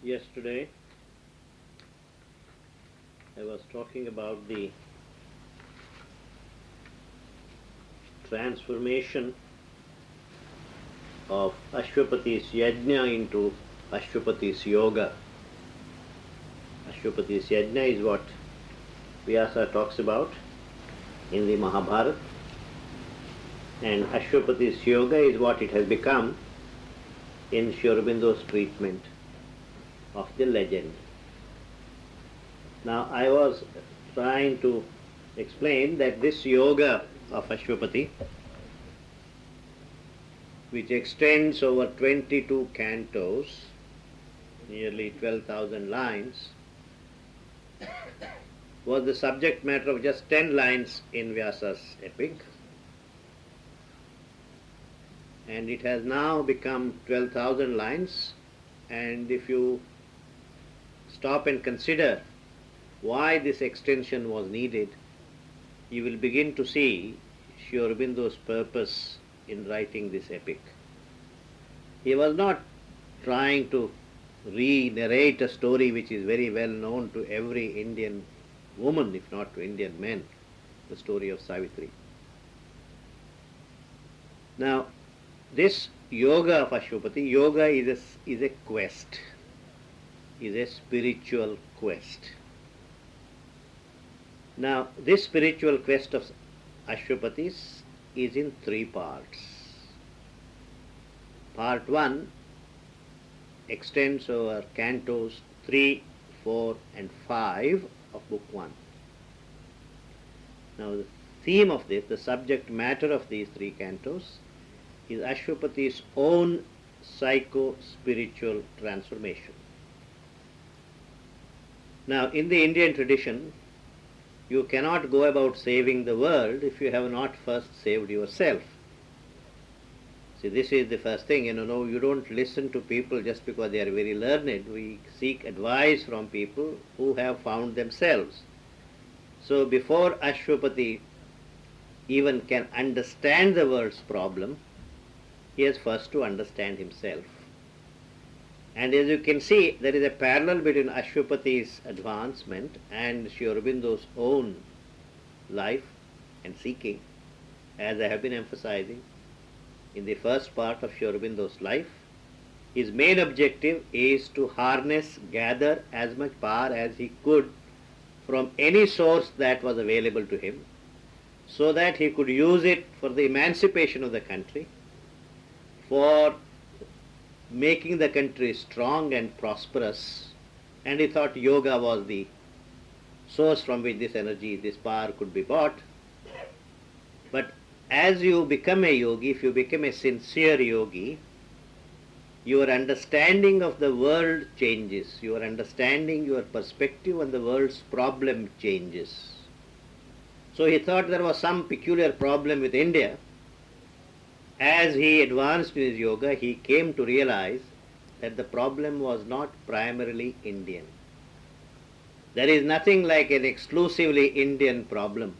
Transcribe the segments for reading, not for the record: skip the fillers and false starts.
Yesterday I was talking about the transformation of Ashwapati's yajna into Ashwapati's yoga. Ashwapati's yajna is what Vyasa talks about in the Mahabharata, and Ashwapati's yoga is what it has become in Aurobindo treatment of the legend. Now I was trying to explain that this yoga of Ashwapati, which extends over 22 cantos, nearly 12,000 lines, was the subject matter of just 10 lines in Vyasa's epic, and it has now become 12,000 lines. And if you stop and consider why this extension was needed, you will begin to see Sri Aurobindo's purpose in writing this epic. He was not trying to re-narrate a story which is very well known to every Indian woman, if not to Indian men, the story of Savitri. Now, this yoga of Ashwapati, yoga is a quest, is a spiritual quest. Now, this spiritual quest of Ashwapati's is in three parts. Part 1 extends over cantos 3, 4 and 5 of book 1. Now the theme of this, the subject matter of these three cantos, is Ashwapati's own psycho-spiritual transformation. Now in the Indian tradition, you cannot go about saving the world if you have not first saved yourself. See, this is the first thing, you don't listen to people just because they are very learned. We seek advice from people who have found themselves. So before Ashwapati even can understand the world's problem, he has first to understand himself. And as you can see, there is a parallel between Ashwapati's advancement and Sri Aurobindo's own life and seeking, as I have been emphasizing. In the first part of Sri Aurobindo's life, his main objective is to harness, gather as much power as he could from any source that was available to him, so that he could use it for the emancipation of the country, for making the country strong and prosperous. And he thought yoga was the source from which this energy, this power could be bought. But as you become a yogi, if you become a sincere yogi, your understanding of the world changes. Your understanding, your perspective on the world's problem changes. So he thought there was some peculiar problem with India. As he advanced in his yoga, he came to realize that the problem was not primarily Indian. There is nothing like an exclusively Indian problem.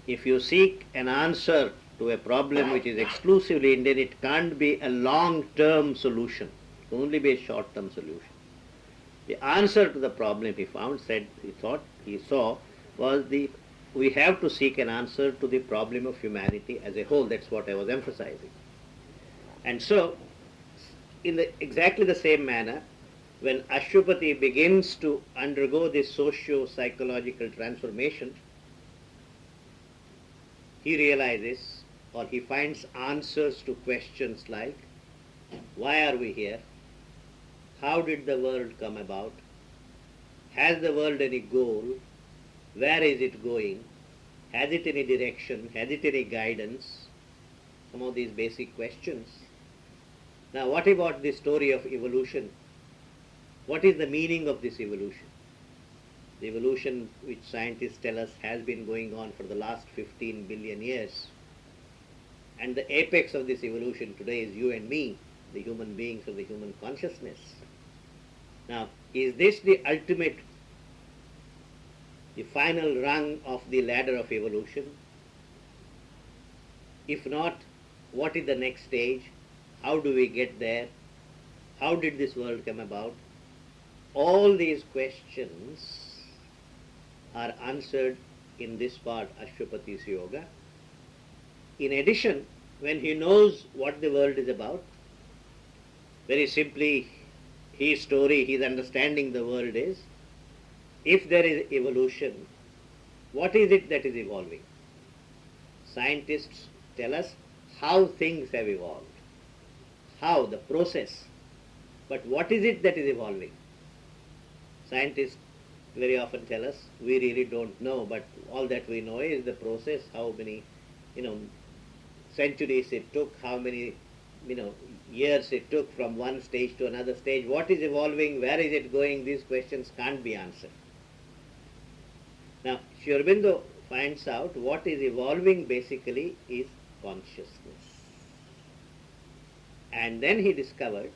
If you seek an answer to a problem which is exclusively Indian, it can't be a long-term solution. It can only be a short-term solution. The answer to the problem he found, he saw, was we have to seek an answer to the problem of humanity as a whole. That's what I was emphasizing. And so, in exactly the same manner, when Ashwapati begins to undergo this socio-psychological transformation, he realizes, or he finds answers to questions like, why are we here? How did the world come about? Has the world any goal? Where is it going? Has it any direction? Has it any guidance? Some of these basic questions. Now, what about the story of evolution? What is the meaning of this evolution? The evolution which scientists tell us has been going on for the last 15 billion years. And the apex of this evolution today is you and me, the human beings of the human consciousness. Now, is this the ultimate, the final rung of the ladder of evolution? If not, what is the next stage? How do we get there? How did this world come about? all these questions are answered in this part, Ashwapati's Yoga. In addition, when he knows what the world is about, very simply, his story, his understanding the world is, if there is evolution, what is it that is evolving? Scientists tell us how things have evolved, how, the process. But what is it that is evolving? Scientists very often tell us, we really don't know, but all that we know is the process, how many, centuries it took, how many, years it took from one stage to another stage. What is evolving? Where is it going? These questions can't be answered. Now, Aurobindo finds out what is evolving basically is consciousness. And then he discovered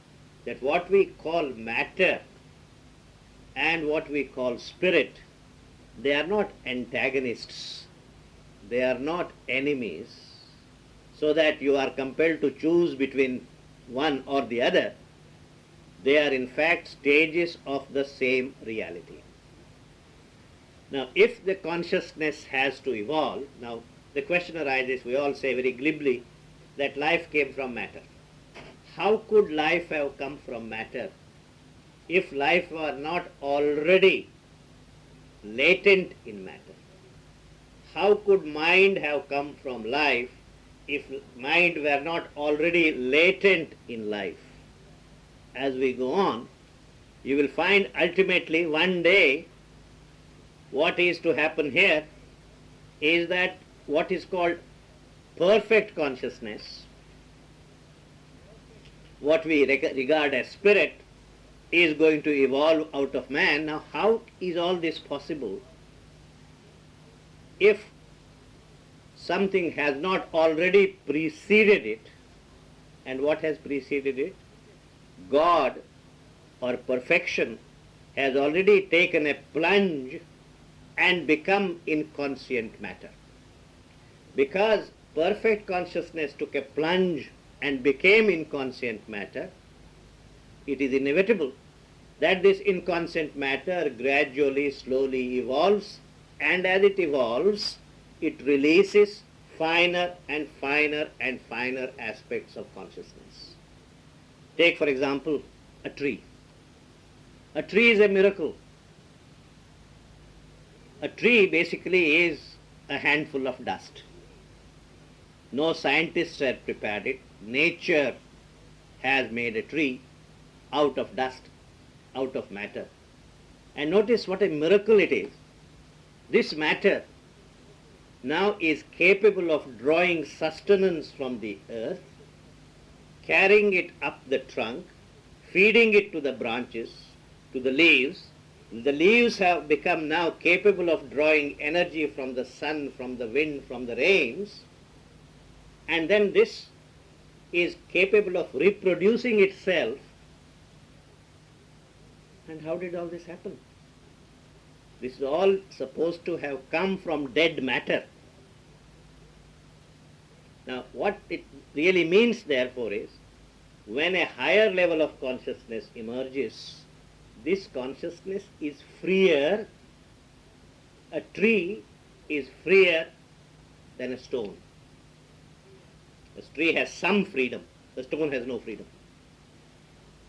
that what we call matter and what we call spirit, they are not antagonists, they are not enemies, so that you are compelled to choose between one or the other. They are in fact stages of the same reality. Now, if the consciousness has to evolve, now the question arises, we all say very glibly, that life came from matter. How could life have come from matter if life were not already latent in matter? How could mind have come from life if mind were not already latent in life? As we go on, you will find ultimately one day what is to happen here is that what is called perfect consciousness, what we regard as spirit, is going to evolve out of man. Now, how is all this possible if something has not already preceded it? And what has preceded it? God or perfection has already taken a plunge and become inconscient matter. Because perfect consciousness took a plunge and became inconscient matter, it is inevitable that this inconscient matter gradually, slowly evolves, and as it evolves, it releases finer and finer and finer aspects of consciousness. Take, for example, a tree. A tree is a miracle. A tree basically is a handful of dust. No scientists have prepared it. Nature has made a tree out of dust, out of matter. And notice what a miracle it is. This matter now is capable of drawing sustenance from the earth, carrying it up the trunk, feeding it to the branches, to the leaves. The leaves have become now capable of drawing energy from the sun, from the wind, from the rains, and then this is capable of reproducing itself. And how did all this happen? This is all supposed to have come from dead matter. Now, what it really means, therefore, is when a higher level of consciousness emerges, this consciousness is freer. A tree is freer than a stone. A tree has some freedom. The stone has no freedom.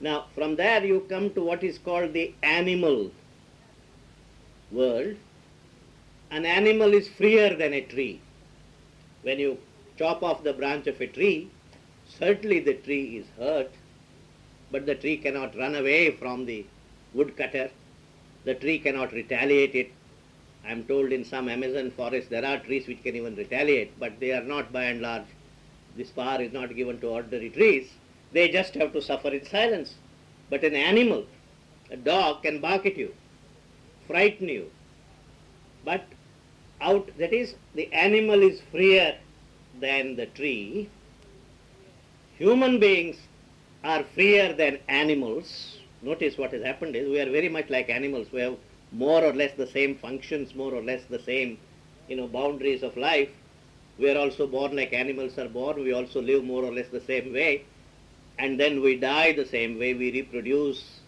Now, from there you come to what is called the animal world. An animal is freer than a tree. When you chop off the branch of a tree, certainly the tree is hurt, but the tree cannot run away from the woodcutter. The tree cannot retaliate it. I am told in some Amazon forest there are trees which can even retaliate, but they are not by and large. This power is not given to ordinary trees. They just have to suffer in silence. But an animal, a dog, can bark at you, frighten you. But that is, the animal is freer than the tree. Human beings are freer than animals. Notice what has happened is we are very much like animals. We have more or less the same functions, more or less the same boundaries of life. We are also born like animals are born. We also live more or less the same way. And then we die the same way. We reproduce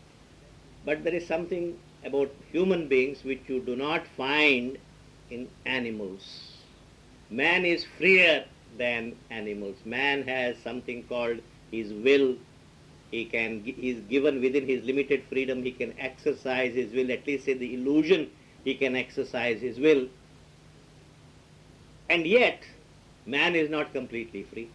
But there is something about human beings which you do not find in animals. Man is freer than animals. Man has something called his will. He is given within his limited freedom, he can exercise his will, at least in the illusion he can exercise his will. And yet, man is not completely free.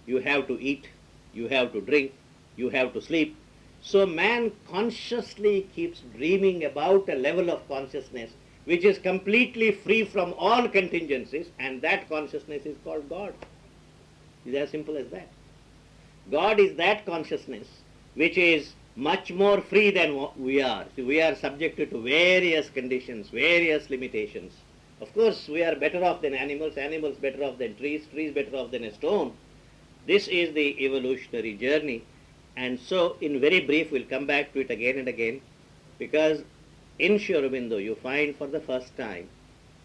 You have to eat, you have to drink, you have to sleep. So man consciously keeps dreaming about a level of consciousness which is completely free from all contingencies, and that consciousness is called God. It's as simple as that. God is that consciousness which is much more free than what we are. See, we are subjected to various conditions, various limitations. Of course, we are better off than animals, animals better off than trees, trees better off than a stone. This is the evolutionary journey. And so, in very brief, we'll come back to it again and again, because in Sri Aurobindo you find for the first time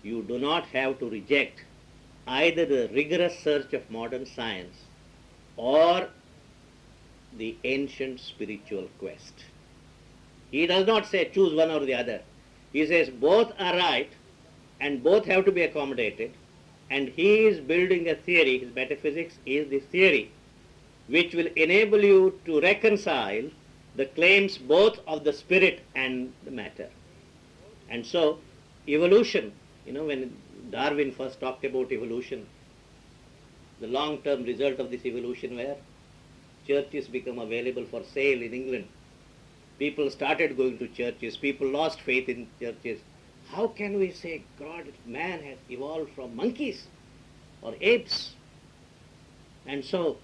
you do not have to reject either the rigorous search of modern science or the ancient spiritual quest. He does not say choose one or the other. He says both are right and both have to be accommodated, and he is building a theory, his metaphysics is this theory, which will enable you to reconcile the claims both of the spirit and the matter. And so, evolution, when Darwin first talked about evolution, the long-term result of this evolution were churches become available for sale in England. People started going to churches. People lost faith in churches. How can we say man has evolved from monkeys or apes? And so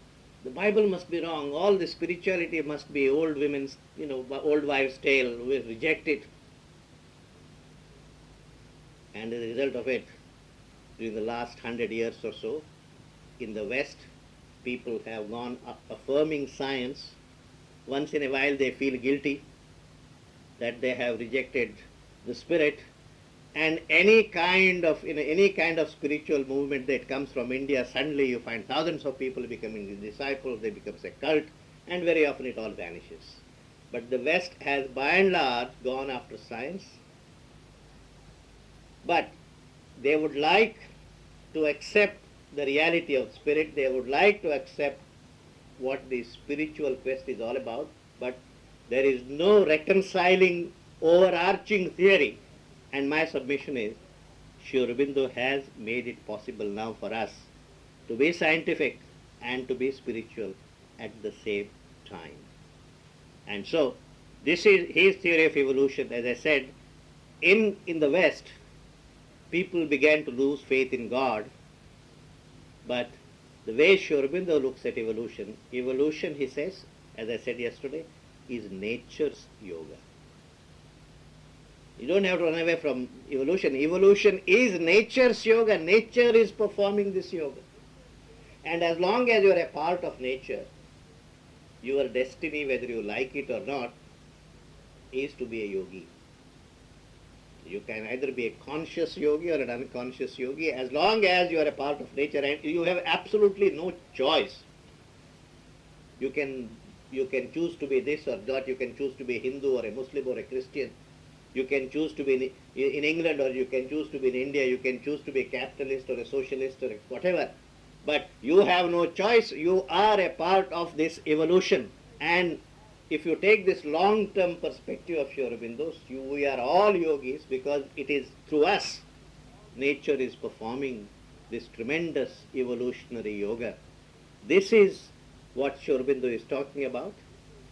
the Bible must be wrong. All the spirituality must be old women's, old wives' tale. We reject it. And as a result of it, during the last 100 years or so, in the West, people have gone affirming science. Once in a while they feel guilty that they have rejected the spirit, and any kind of spiritual movement that comes from India, suddenly you find thousands of people becoming disciples, they become a cult, and very often it all vanishes. But the West has by and large gone after science, but they would like to accept the reality of spirit, they would like to accept what the spiritual quest is all about, but there is no reconciling overarching theory. And my submission is, Sri Aurobindo has made it possible now for us to be scientific and to be spiritual at the same time. And so, this is his theory of evolution. As I said, in the West, people began to lose faith in God, but the way Sri Aurobindo looks at evolution, he says, as I said yesterday, is nature's yoga. You don't have to run away from evolution. Evolution is nature's yoga. Nature is performing this yoga. And as long as you are a part of nature, your destiny, whether you like it or not, is to be a yogi. You can either be a conscious yogi or an unconscious yogi, as long as you are a part of nature, and you have absolutely no choice. You can choose to be this or that. You can choose to be a Hindu or a Muslim or a Christian. You can choose to be in England, or you can choose to be in India. You can choose to be a capitalist or a socialist or whatever. But you have no choice. You are a part of this evolution. And if you take this long-term perspective of Sri Aurobindo, we are all yogis, because it is through us nature is performing this tremendous evolutionary yoga. This is what Sri Aurobindo is talking about.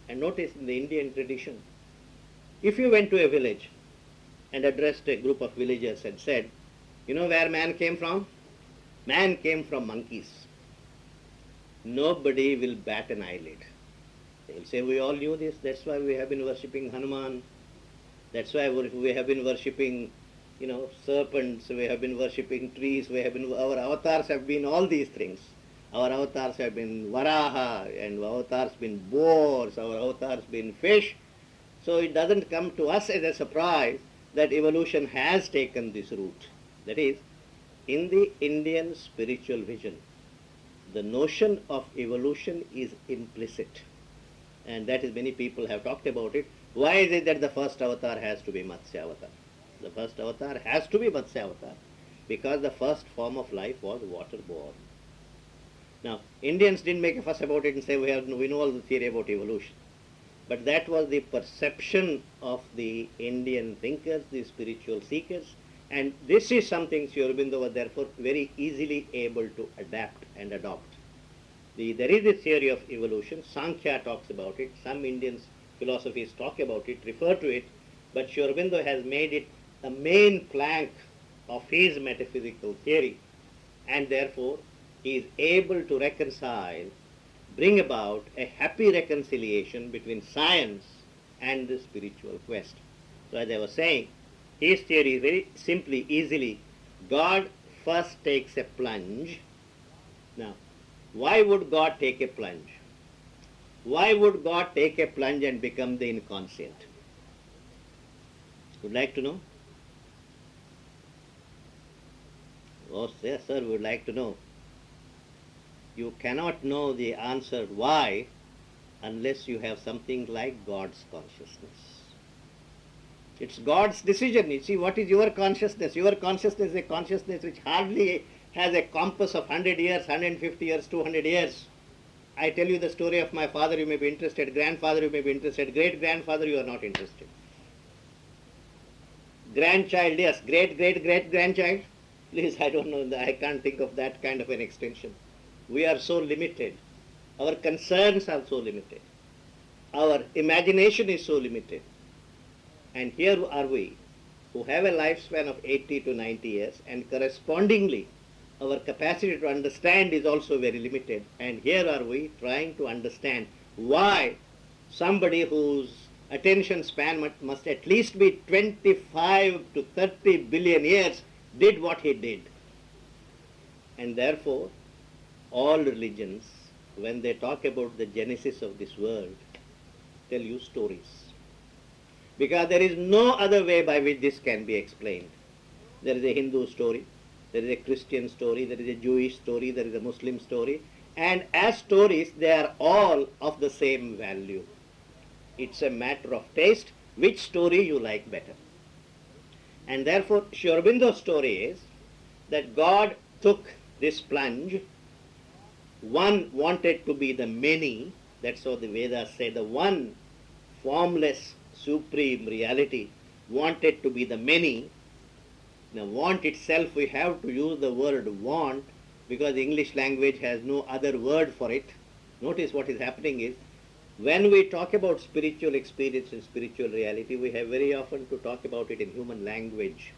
And notice in the Indian tradition, if you went to a village and addressed a group of villagers and said, you know where man came from? Man came from monkeys. Nobody will bat an eyelid. They will say, we all knew this, that's why we have been worshipping Hanuman, that's why we have been worshipping, serpents, we have been worshipping trees, our avatars have been all these things. Our avatars have been Varaha, and our avatars been boars, our avatars been fish. So it doesn't come to us as a surprise that evolution has taken this route. That is, in the Indian spiritual vision, the notion of evolution is implicit. And that is, many people have talked about it. Why is it that the first avatar has to be Matsya avatar? The first avatar has to be Matsya avatar because the first form of life was waterborne. Now, Indians didn't make a fuss about it and say we know all the theory about evolution. But that was the perception of the Indian thinkers, the spiritual seekers, and this is something Sri Aurobindo was therefore very easily able to adapt and adopt. There is a theory of evolution. Sankhya talks about it. Some Indian philosophies talk about it, refer to it, but Sri Aurobindo has made it a main plank of his metaphysical theory, and therefore he is able to reconcile, bring about a happy reconciliation between science and the spiritual quest. So as I was saying, his theory is very simply, easily, God first takes a plunge. Now, why would God take a plunge? Why would God take a plunge and become the inconscient? Would like to know? Oh, yes, sir, we would like to know. You cannot know the answer why unless you have something like God's consciousness. It's God's decision. You see, what is your consciousness? Your consciousness is a consciousness which hardly has a compass of 100 years, 150 years, 200 years. I tell you the story of my father, you may be interested. Grandfather, you may be interested. Great-grandfather, you are not interested. Grandchild, yes. Great-great-great-grandchild. Please, I don't know. I can't think of that kind of an extension. We are so limited. Our concerns are so limited. Our imagination is so limited. And here are we, who have a lifespan of 80 to 90 years, and correspondingly, our capacity to understand is also very limited. And here are we trying to understand why somebody whose attention span must at least be 25 to 30 billion years did what he did. And therefore, all religions, when they talk about the genesis of this world, tell you stories. Because there is no other way by which this can be explained. There is a Hindu story, there is a Christian story, there is a Jewish story, there is a Muslim story, and as stories they are all of the same value. It's a matter of taste, which story you like better. And therefore, Sri Aurobindo's story is that God took this plunge. One wanted to be the many, that's what the Vedas say, the one formless supreme reality wanted to be the many. Now, want itself, we have to use the word want because the English language has no other word for it. Notice what is happening is, when we talk about spiritual experience and spiritual reality, we have very often to talk about it in human language.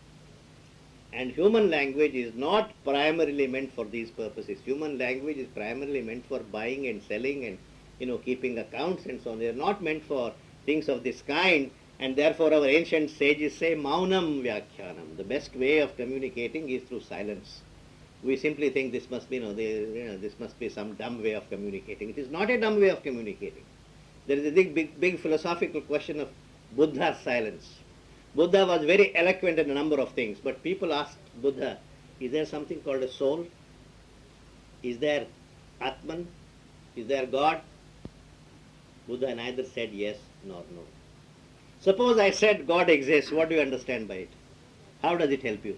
And human language is not primarily meant for these purposes. Human language is primarily meant for buying and selling and, keeping accounts and so on. They are not meant for things of this kind, and therefore our ancient sages say maunam vyakhyanam. The best way of communicating is through silence. We simply think this must be, this must be some dumb way of communicating. It is not a dumb way of communicating. There is a big philosophical question of Buddha's silence. Buddha was very eloquent in a number of things, but people asked Buddha, is there something called a soul? Is there Atman? Is there God? Buddha neither said yes nor no. Suppose I said God exists, what do you understand by it? How does it help you?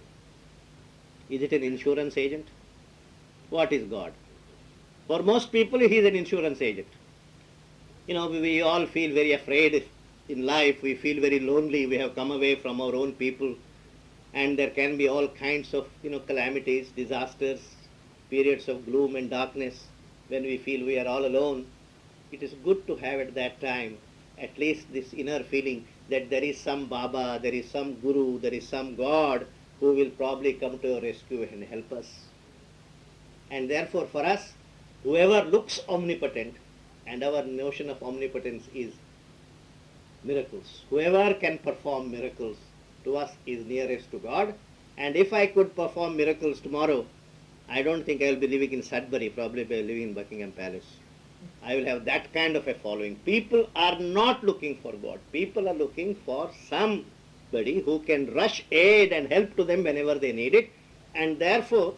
Is it an insurance agent? What is God? For most people, he is an insurance agent. We all feel very afraid in life. We feel very lonely. We have come away from our own people. And there can be all kinds of, calamities, disasters, periods of gloom and darkness when we feel we are all alone. It is good to have at that time at least this inner feeling that there is some Baba, there is some Guru, there is some God who will probably come to your rescue and help us. And therefore for us, whoever looks omnipotent, and our notion of omnipotence is miracles. Whoever can perform miracles to us is nearest to God. And if I could perform miracles tomorrow, I don't think I will be living in Sudbury, probably be living in Buckingham Palace. I will have that kind of a following. People are not looking for God. People are looking for somebody who can rush aid and help to them whenever they need it. And therefore,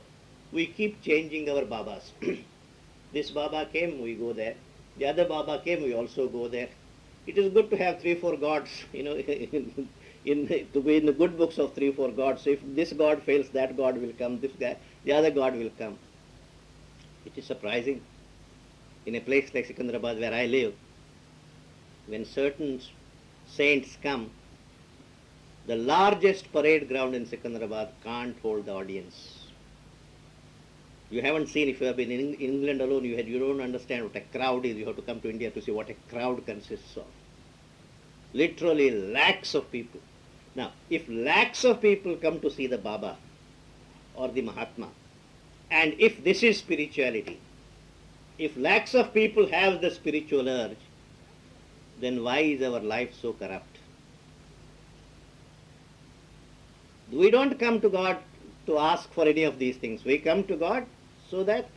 we keep changing our Babas. This Baba came, we go there. The other Baba came, we also go there. It is good to have three, four gods, to be in the good books of three, four gods. So if this god fails, that god will come, this guy, the other god will come. It is surprising. In a place like Secunderabad where I live, when certain saints come, the largest parade ground in Secunderabad can't hold the audience. You haven't seen, if you have been in England alone, you don't understand what a crowd is. You have to come to India to see what a crowd consists of. Literally lakhs of people. Now, if lakhs of people come to see the Baba or the Mahatma, and if this is spirituality, if lakhs of people have the spiritual urge, then why is our life so corrupt? We don't come to God to ask for any of these things. We come to God so that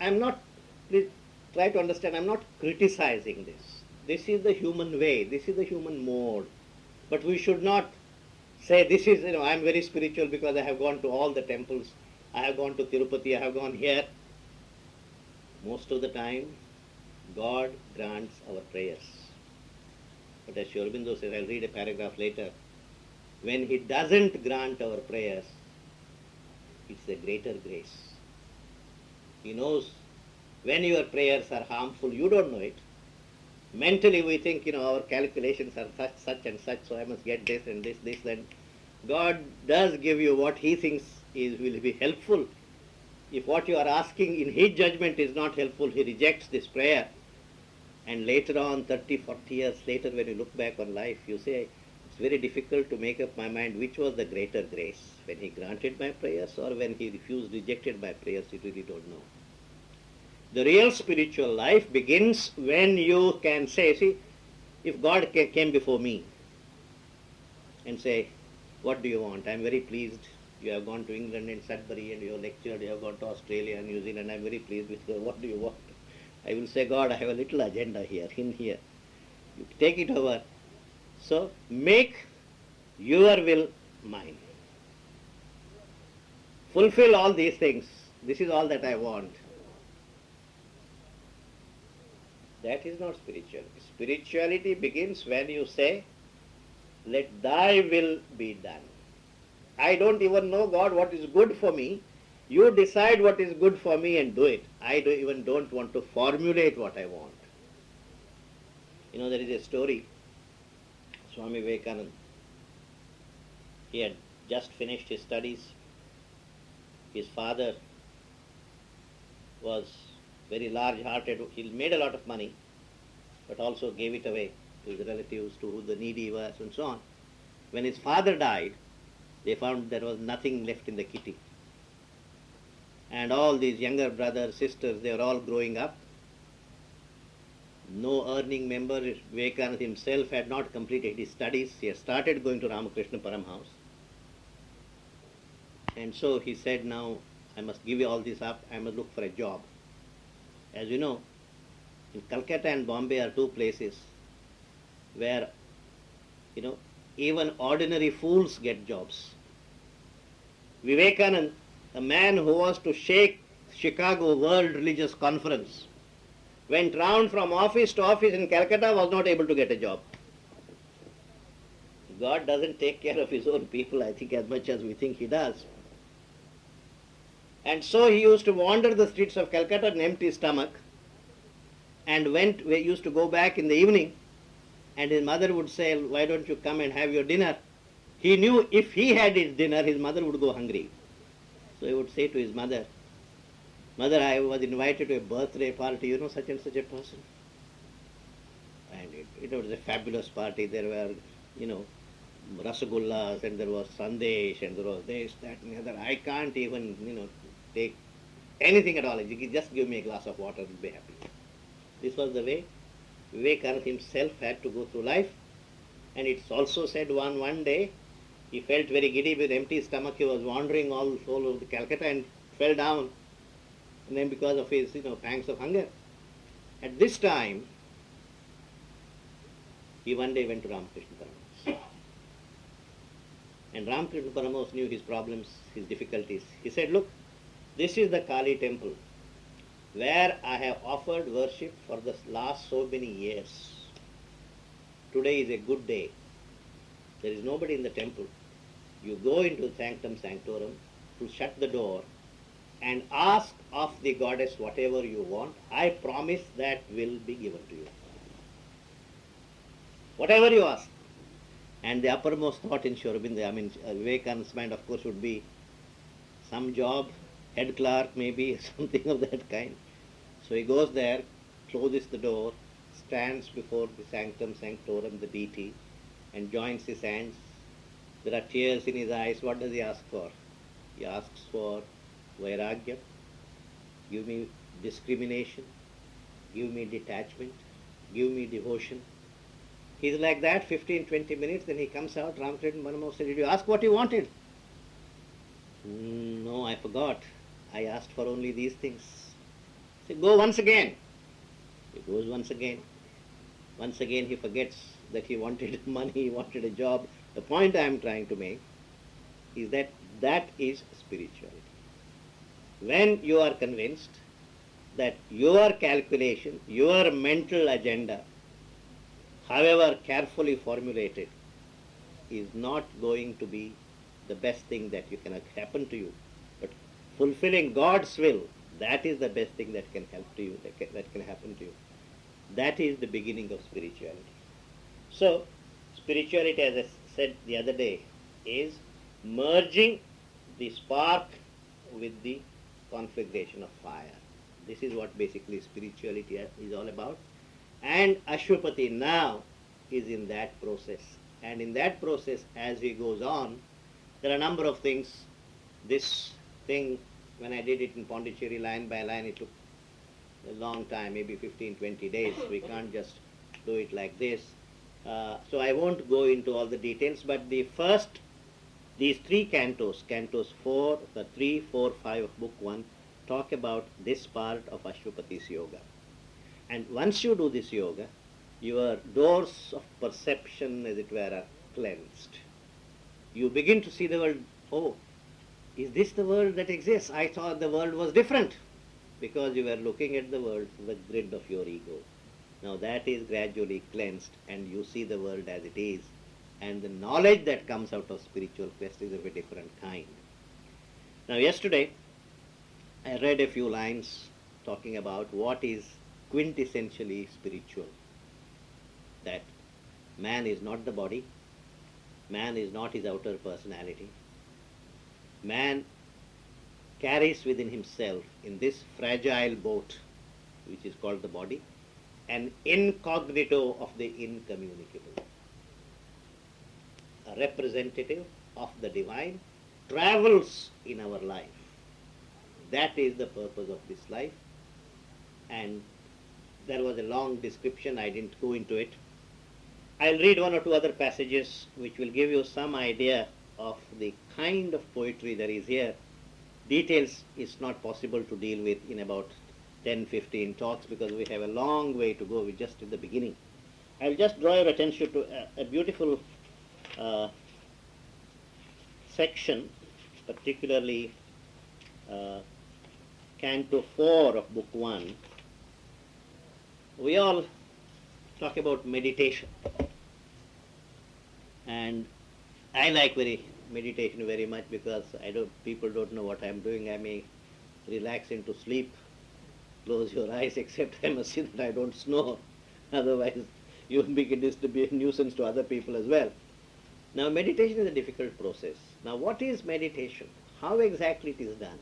please try to understand, I'm not criticizing this. This is the human way, this is the human mode. But we should not say, this is, I'm very spiritual because I have gone to all the temples, I have gone to Tirupati, I have gone here. Most of the time, God grants our prayers. But as Aurobindo says, I'll read a paragraph later, when He doesn't grant our prayers, it's a greater grace. He knows when your prayers are harmful, you don't know it. Mentally we think, our calculations are such and such, so I must get this and this, and God does give you what He thinks will be helpful. If what you are asking in His judgment is not helpful, He rejects this prayer. And later on, 30, 40 years later, when you look back on life, you say, it's very difficult to make up my mind which was the greater grace, when He granted my prayers or when He rejected my prayers. You really don't know. The real spiritual life begins when you can say, see, if God came before me and say, what do you want? I'm very pleased. You have gone to England and Sudbury and you have lectured. You have gone to Australia and New Zealand. I'm very pleased with you. What do you want? I will say, God, I have a little agenda here, in here. You take it over. So, make your will mine. Fulfill all these things. This is all that I want. That is not spirituality. Spirituality begins when you say, let thy will be done. I don't even know, God, what is good for me. You decide what is good for me and do it. I even don't want to formulate what I want. There is a story. Swami Vivekananda, he had just finished his studies. His father was very large-hearted. He made a lot of money, but also gave it away to his relatives, to who the needy was, and so on. When his father died, they found there was nothing left in the kitty. And all these younger brothers, sisters, they were all growing up. No earning member. Vivekananda himself had not completed his studies. He had started going to Ramakrishna Paramhouse. And so he said, now I must give you all this up. I must look for a job. As you know, in Calcutta and Bombay are two places where, even ordinary fools get jobs. Vivekananda, a man who was to shake Chicago World Religious Conference, went round from office to office in Calcutta, was not able to get a job. God doesn't take care of His own people, I think, as much as we think He does. And so he used to wander the streets of Calcutta on an empty stomach, and used to go back in the evening, and his mother would say, why don't you come and have your dinner? He knew if he had his dinner, his mother would go hungry. So he would say to his mother, Mother, I was invited to a birthday party, such and such a person. And it was a fabulous party. There were, rasagullas, and there was sandesh, and there was this, that, and the other. I can't even, take anything at all. Just give me a glass of water, I'll be happy. This was the way Vivekananda himself had to go through life. And it's also said one day, he felt very giddy with empty stomach. He was wandering all over the Calcutta and fell down. And then because of his, pangs of hunger. At this time, he one day went to Ramakrishna Paramahansa. And Ramakrishna Paramahansa knew his problems, his difficulties. He said, look, this is the Kali temple where I have offered worship for the last so many years. today is a good day. There is nobody in the temple. You go into sanctum sanctorum to shut the door and ask of the goddess whatever you want. I promise that will be given to you. Whatever you ask. And the uppermost thought in Aurobindo, Vivekananda's mind, of course, would be some job, head clerk maybe, something of that kind. So he goes there, closes the door, stands before the sanctum sanctorum, the deity, and joins his hands. There are tears in his eyes. What does he ask for? He asks for vairagya, give me discrimination, give me detachment, give me devotion. He's like that 15-20 minutes, then he comes out. Ramakrishna Paramahamsa said, did you ask what you wanted? No, I forgot. I asked for only these things. He said, go once again. He goes once again. Once again he forgets that he wanted money, he wanted a job. The point I am trying to make is that that is spirituality. When you are convinced that your calculation, your mental agenda, however carefully formulated, is not going to be the best thing that can happen to you, but fulfilling God's will, that is the best thing that can help to you, that can happen to you. That is the beginning of spirituality. So, spirituality, as I said the other day, is merging the spark with the conflagration of fire. This is what basically spirituality is all about. And Ashwapati now is in that process. And in that process, as he goes on, there are a number of things. This thing, when I did it in Pondicherry line by line, it took a long time, maybe 15-20 days. We can't just do it like this. So I won't go into all the details, but these three cantos, cantos 4, 3, 4, 5 of book 1, talk about this part of Ashwapati's yoga. And once you do this yoga, your doors of perception, as it were, are cleansed. You begin to see the world, oh, is this the world that exists? I thought the world was different, because you were looking at the world through the grid of your ego. Now that is gradually cleansed, and you see the world as it is, and the knowledge that comes out of spiritual quest is of a different kind. Now yesterday, I read a few lines talking about what is quintessentially spiritual. That man is not the body, man is not his outer personality. Man carries within himself, in this fragile boat, which is called the body, an incognito of the incommunicable. A representative of the divine travels in our life. That is the purpose of this life. And there was a long description, I didn't go into it. I'll read one or two other passages which will give you some idea of the kind of poetry there is here. Details is not possible to deal with in about 10-15 talks, because we have a long way to go. We're just at the beginning. I'll just draw your attention to a beautiful section, particularly Canto 4 of Book 1. We all talk about meditation. And I like meditation very much, because people don't know what I'm doing. I may relax into sleep, close your eyes, except I must see that I don't snore. Otherwise, you begin to be a nuisance to other people as well. Now, meditation is a difficult process. Now, what is meditation? How exactly it is done?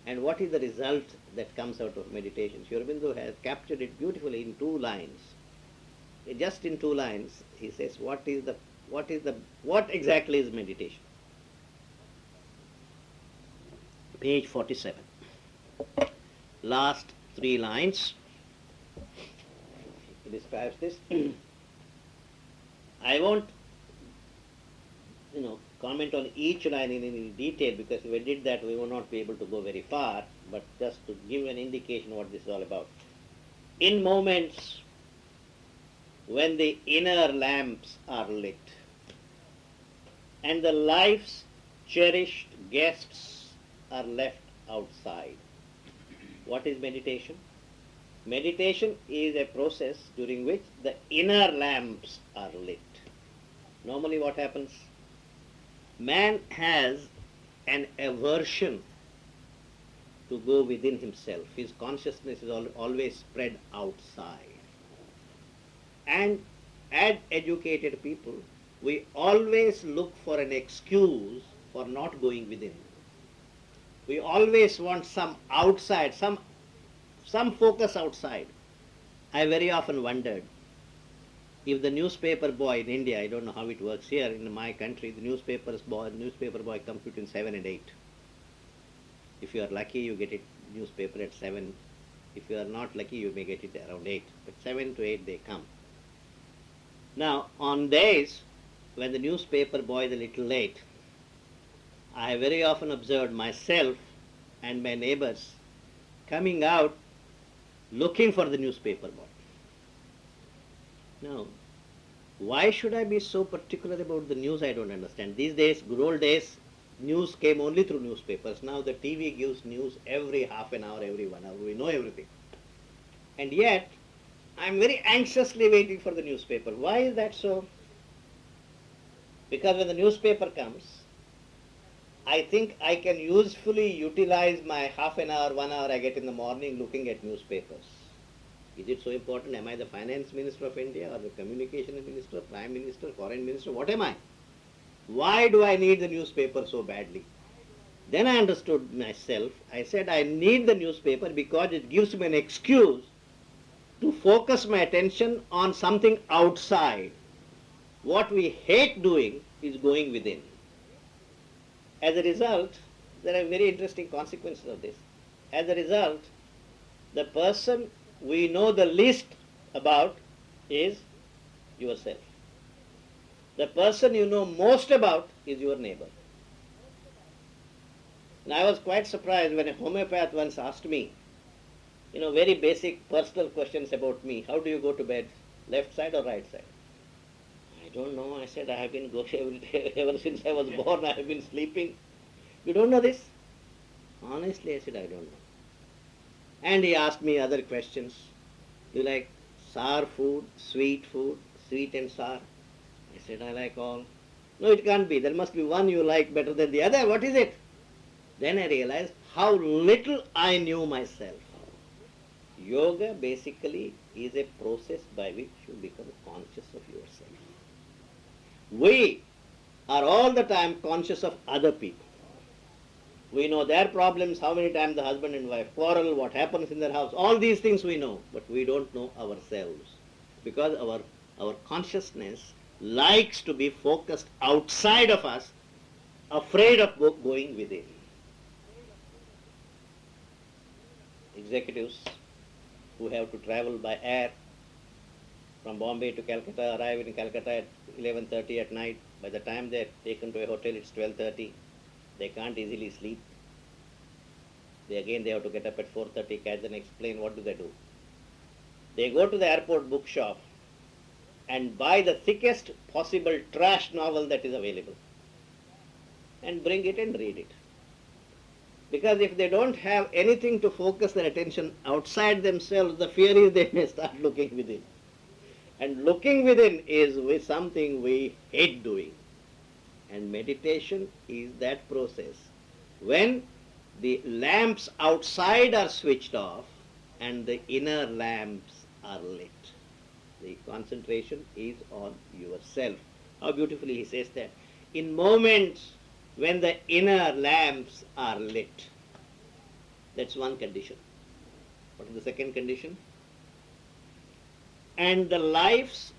And what is the result that comes out of meditation? Aurobindo has captured it beautifully in 2 lines. Just in 2 lines, he says, what exactly is meditation? Page 47. Last 3 lines. He describes this. I won't, comment on each line in any detail, because if we did that, we will not be able to go very far, but just to give an indication what this is all about. In moments when the inner lamps are lit and the life's cherished guests are left outside, what is meditation? Meditation is a process during which the inner lamps are lit. Normally what happens? Man has an aversion to go within himself. His consciousness is always spread outside. And as educated people, we always look for an excuse for not going within. We always want some outside, some focus outside. I very often wondered if the newspaper boy in India, I don't know how it works here in my country, the newspaper boy comes between 7 and 8. If you are lucky, you get it newspaper at 7. If you are not lucky, you may get it around 8. But 7 to 8 they come. Now, on days when the newspaper boy is a little late, I have very often observed myself and my neighbors coming out looking for the newspaper boy. Now, why should I be so particular about the news? I don't understand. These days, good old days, news came only through newspapers. Now the TV gives news every half an hour, every 1 hour. We know everything. And yet, I am very anxiously waiting for the newspaper. Why is that so? Because when the newspaper comes, I think I can usefully utilize my half an hour, 1 hour I get in the morning looking at newspapers. Is it so important? Am I the finance minister of India or the communication minister, prime minister, foreign minister? What am I? Why do I need the newspaper so badly? Then I understood myself. I said I need the newspaper because it gives me an excuse to focus my attention on something outside. What we hate doing is going within. As a result, there are very interesting consequences of this. As a result, the person we know the least about is yourself. The person you know most about is your neighbor. And I was quite surprised when a homeopath once asked me, very basic personal questions about me. How do you go to bed? Left side or right side? I don't know. I said, I have been going every day. Ever since I was born, I have been sleeping. You don't know this? Honestly, I said, I don't know. And he asked me other questions. You like sour food, sweet and sour? I said, I like all. No, it can't be. There must be one you like better than the other. What is it? Then I realized how little I knew myself. Yoga basically is a process by which you become conscious of yourself. We are all the time conscious of other people. We know their problems, how many times the husband and wife quarrel, what happens in their house. All these things we know, but we don't know ourselves. Because our consciousness likes to be focused outside of us, afraid of going within. Executives who have to travel by air from Bombay to Calcutta, arrive in Calcutta at 11:30 at night. By the time they are taken to a hotel, it's 12:30. They can't easily sleep. They have to get up at 4:30, catch the next plane. What do? They go to the airport bookshop and buy the thickest possible trash novel that is available and bring it and read it. Because if they don't have anything to focus their attention outside themselves, the fear is they may start looking within. And looking within is something we hate doing. And meditation is that process. When the lamps outside are switched off and the inner lamps are lit. The concentration is on yourself. How beautifully he says that. In moments when the inner lamps are lit. That's one condition. What is the second condition? And the life's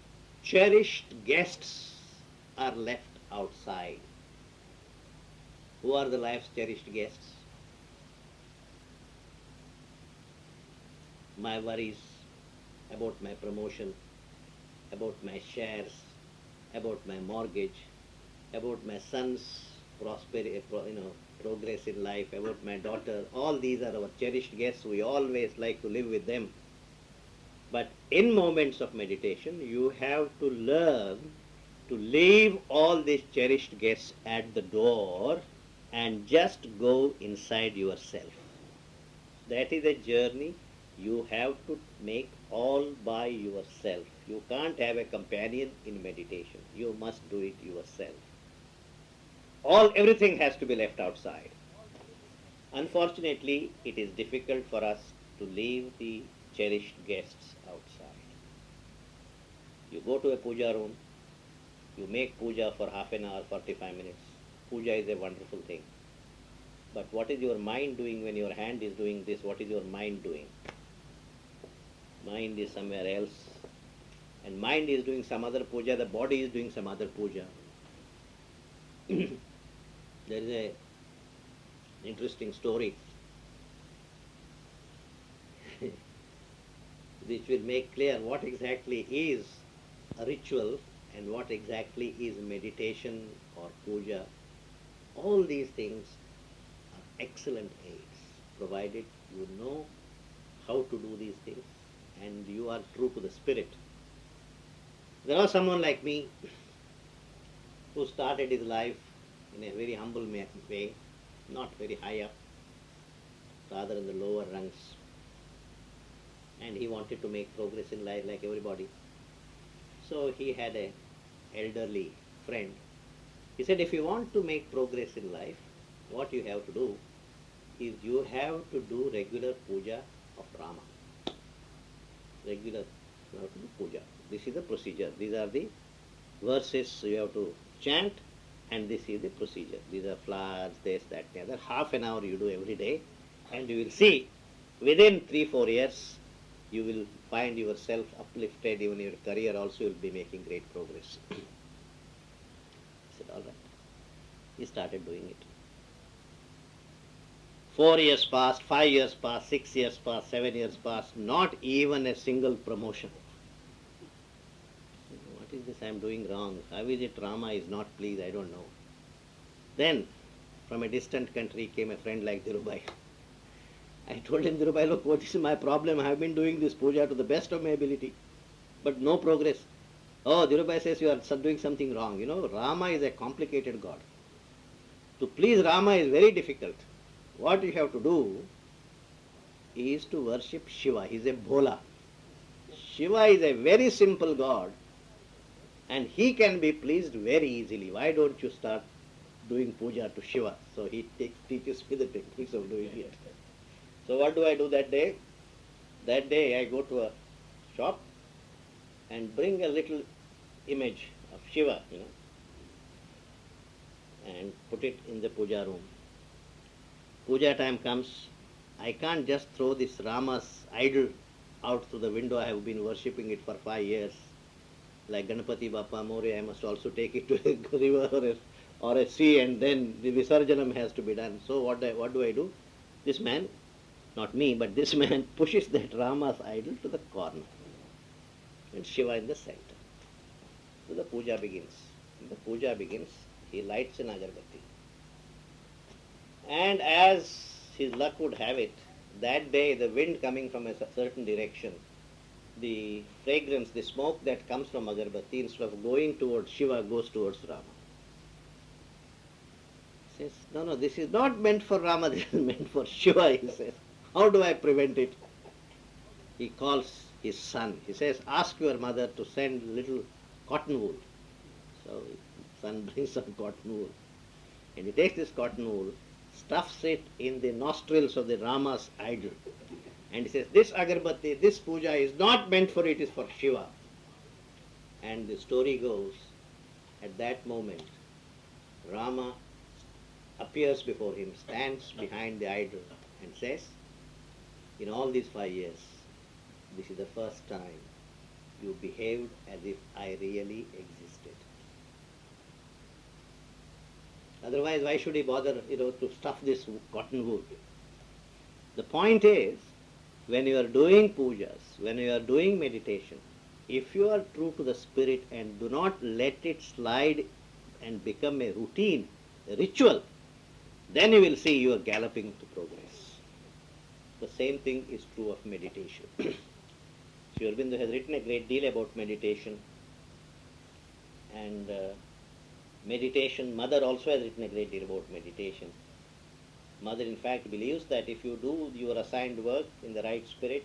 cherished guests are left outside. Who are the life's cherished guests? My worries about my promotion, about my shares, about my mortgage, about my son's progress in life, about my daughter. All these are our cherished guests. We always like to live with them. But in moments of meditation, you have to learn to leave all these cherished guests at the door and just go inside yourself. That is a journey You have to make all by yourself. You can't have a companion in meditation. You must do it yourself. Everything has to be left outside. Unfortunately, it is difficult for us to leave the cherished guests outside. You go to a puja room, you make puja for half an hour, 45 minutes. Puja is a wonderful thing. But what is your mind doing when your hand is doing this? What is your mind doing? Mind is somewhere else. And mind is doing some other puja, the body is doing some other puja. There is a interesting story which will make clear what exactly is a ritual and what exactly is meditation or puja. All these things are excellent aids, provided you know how to do these things and you are true to the spirit. There was someone like me who started his life in a very humble way, not very high up, rather in the lower rungs. And he wanted to make progress in life like everybody. So he had an elderly friend. He said, if you want to make progress in life, what you have to do is you have to do regular puja of Rama. Regular, you have to do puja. This is the procedure. These are the verses you have to chant, and this is the procedure. These are flowers, this, that, the other. Half an hour you do every day, and you will see within 3-4 years you will find yourself uplifted, even your career also will be making great progress. He said, all right. He started doing it. 4 years passed, 5 years passed, 6 years passed, 7 years passed, not even a single promotion. What is this I am doing wrong? How is it Rama is not pleased? I don't know. Then, from a distant country came a friend like Dhirubhai. I told him, Dhirubhai, look, what is my problem? I have been doing this puja to the best of my ability, but no progress. Oh, Dhirubhai says you are doing something wrong. You know, Rama is a complicated God. To please Rama is very difficult. What you have to do is to worship Shiva. He is a Bhola. Shiva is a very simple God, and he can be pleased very easily. Why don't you start doing puja to Shiva? So he teaches me the techniques of doing it. So what do I do that day? That day I go to a shop and bring a little image of Shiva, and put it in the puja room. Puja time comes, I can't just throw this Rama's idol out through the window. I have been worshipping it for 5 years. Like Ganapati Bappa More, I must also take it to a river or a sea, and then the Visarjanam has to be done. So what do I do? This man, not me, but this man pushes that Rama's idol to the corner and Shiva in the center. So the puja begins. When the puja begins, he lights an agarbatti. And as his luck would have it, that day the wind coming from a certain direction, the fragrance, the smoke that comes from agarbatti, instead of going towards Shiva, goes towards Rama. He says, no, this is not meant for Rama, this is meant for Shiva, he says. How do I prevent it? He calls his son. He says, ask your mother to send little cotton wool. So son brings some cotton wool. And he takes this cotton wool, stuffs it in the nostrils of the Rama's idol. And he says, this agarbatti, this puja is not meant for it, is for Shiva. And the story goes, at that moment, Rama appears before him, stands behind the idol and says, in all these 5 years, this is the first time you behaved as if I really existed. Otherwise, why should he bother, to stuff this cotton wool? The point is, when you are doing pujas, when you are doing meditation, if you are true to the spirit and do not let it slide and become a routine, a ritual, then you will see you are galloping to progress. The same thing is true of meditation. Aurobindo has written a great deal about meditation, and meditation, Mother also has written a great deal about meditation. Mother in fact believes that if you do your assigned work in the right spirit,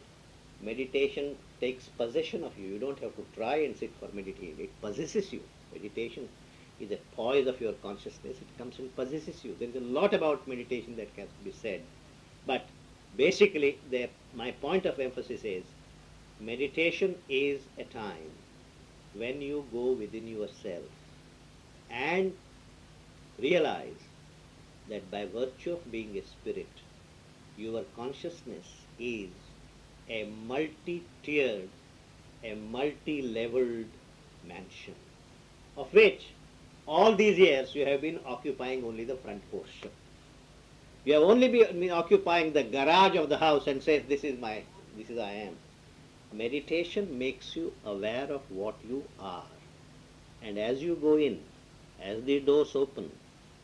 Meditation takes possession of you. You don't have to try and sit for meditation. It possesses you. Meditation is a poise of your consciousness. It comes and possesses you. There is a lot about meditation that can be said. But basically, my point of emphasis is meditation is a time when you go within yourself and realize that by virtue of being a spirit, your consciousness is a multi-tiered, a multi-leveled mansion, of which all these years you have been occupying only the front portion. You have only been occupying the garage of the house and says, this is I am. Meditation makes you aware of what you are. And as you go in, as the doors open,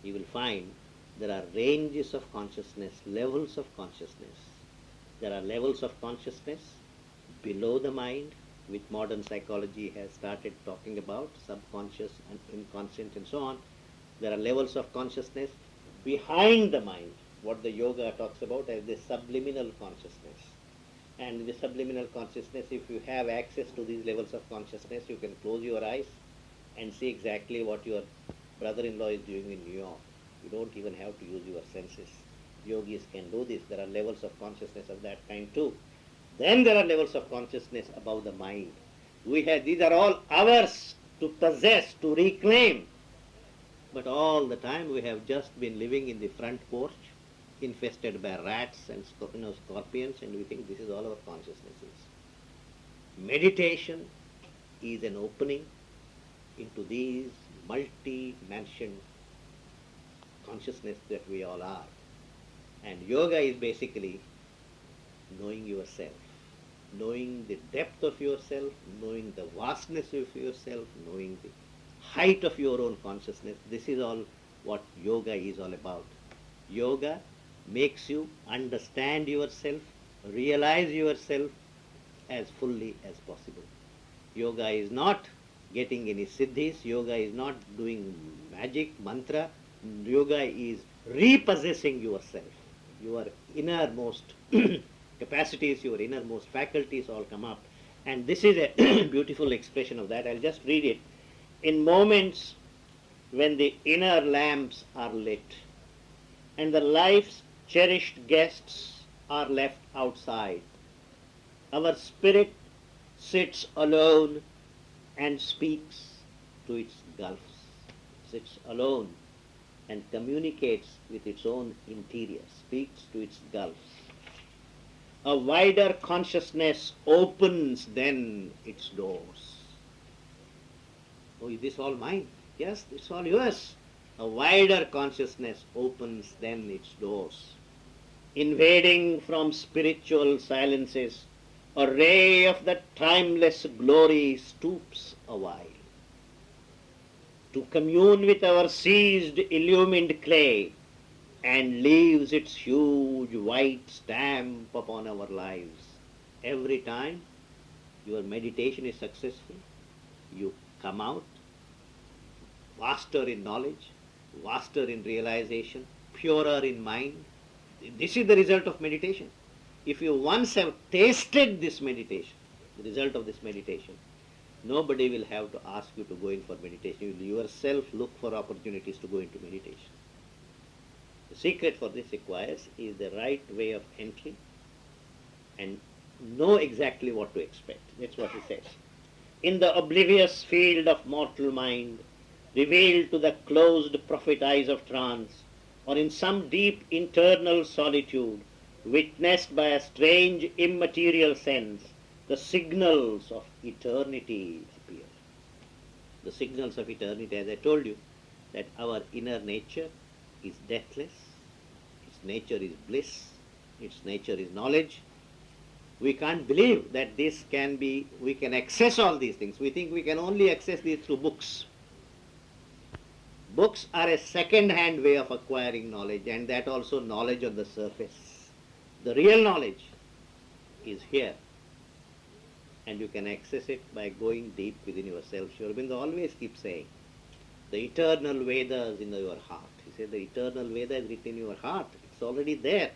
you will find there are ranges of consciousness, levels of consciousness. There are levels of consciousness below the mind, which modern psychology has started talking about, subconscious and inconscient and so on. There are levels of consciousness behind the mind, what the yoga talks about as the subliminal consciousness. And the subliminal consciousness, if you have access to these levels of consciousness, you can close your eyes and see exactly what your brother-in-law is doing in New York. You don't even have to use your senses. Yogis can do this. There are levels of consciousness of that kind too. Then there are levels of consciousness above the mind. These are all ours to possess, to reclaim. But all the time we have just been living in the front porch, infested by rats and scorpions, and we think this is all our consciousness is. Meditation is an opening into these multi-mansioned consciousness that we all are. And yoga is basically knowing yourself, knowing the depth of yourself, knowing the vastness of yourself, knowing the height of your own consciousness. This is all what yoga is all about. Yoga makes you understand yourself, realize yourself as fully as possible. Yoga is not getting any siddhis. Yoga is not doing magic, mantra. Yoga is repossessing yourself. Your innermost capacities, your innermost faculties all come up. And this is a beautiful expression of that. I'll just read it. In moments when the inner lamps are lit and the life's cherished guests are left outside, our spirit sits alone and speaks to its gulfs, sits alone and communicates with its own interior, speaks to its gulfs. A wider consciousness opens then its doors. Oh, is this all mine? Yes, it's all yours. A wider consciousness opens then its doors. Invading from spiritual silences, a ray of that timeless glory stoops a while to commune with our seized, illumined clay, and leaves its huge white stamp upon our lives. Every time your meditation is successful, you come out vaster in knowledge, vaster in realization, purer in mind. This is the result of meditation. If you once have tasted this meditation, the result of this meditation, nobody will have to ask you to go in for meditation. You will yourself look for opportunities to go into meditation. The secret for this requires is the right way of entry and know exactly what to expect. That's what he says. In the oblivious field of mortal mind, revealed to the closed prophet eyes of trance, or in some deep internal solitude, witnessed by a strange immaterial sense, the signals of eternity appear. The signals of eternity, as I told you, that our inner nature is deathless, its nature is bliss, its nature is knowledge. We can't believe that we can access all these things. We think we can only access these through books. Books are a second-hand way of acquiring knowledge, and that also knowledge on the surface. The real knowledge is here, and you can access it by going deep within yourself. Aurobindo always keeps saying, the eternal Veda is in your heart. He said the eternal Veda is written in your heart. It's already there.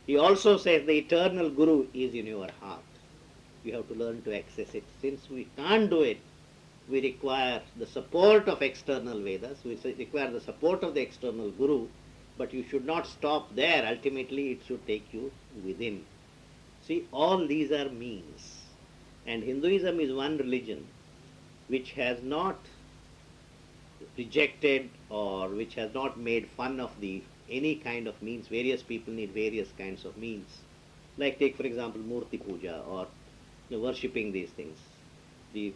He also says the eternal Guru is in your heart. We have to learn to access it. Since we can't do it, we require the support of external Vedas, we require the support of the external Guru, but you should not stop there. Ultimately, it should take you within. See, all these are means. And Hinduism is one religion which has not rejected or which has not made fun of the any kind of means. Various people need various kinds of means. Like take for example Murti Puja or worshipping these things. The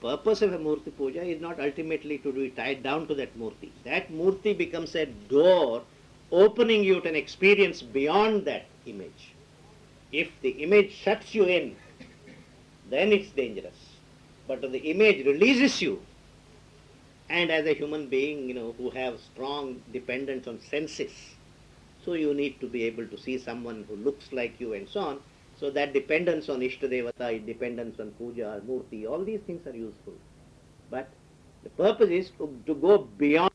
purpose of a Murti Puja is not ultimately to be tied down to that Murti. That Murti becomes a door opening you to an experience beyond that image. If the image shuts you in, then it's dangerous. But if the image releases you, and as a human being, who have strong dependence on senses, so you need to be able to see someone who looks like you and so on. So that dependence on Ishtadevata, dependence on Puja, Murti, all these things are useful. But the purpose is to go beyond.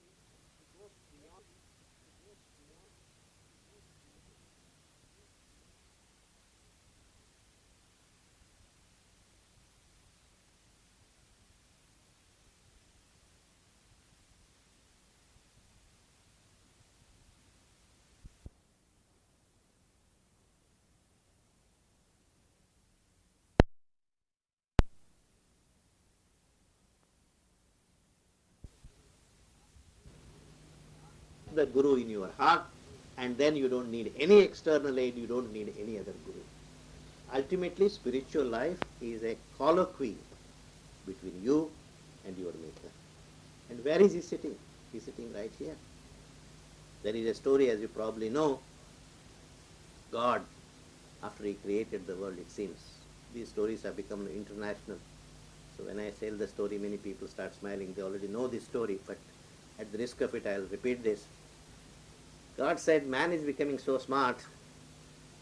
The Guru in your heart, and then you don't need any external aid, you don't need any other Guru. Ultimately, spiritual life is a colloquy between you and your Maker. And where is he sitting? He's sitting right here. There is a story, as you probably know, God, after he created the world, it seems, these stories have become international. So when I tell the story, many people start smiling. They already know this story, but at the risk of it, I'll repeat this. God said, man is becoming so smart,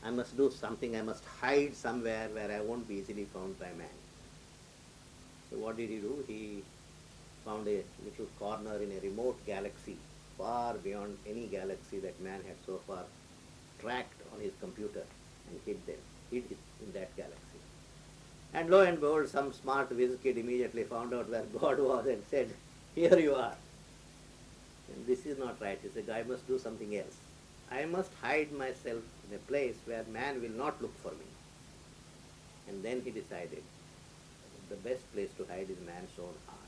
I must do something, I must hide somewhere where I won't be easily found by man. So what did he do? He found a little corner in a remote galaxy, far beyond any galaxy that man had so far tracked on his computer, and hid it in that galaxy. And lo and behold, some smart whiz kid immediately found out where God was and said, here you are. And this is not right. He said, I must do something else. I must hide myself in a place where man will not look for me. And then he decided the best place to hide is man's own heart.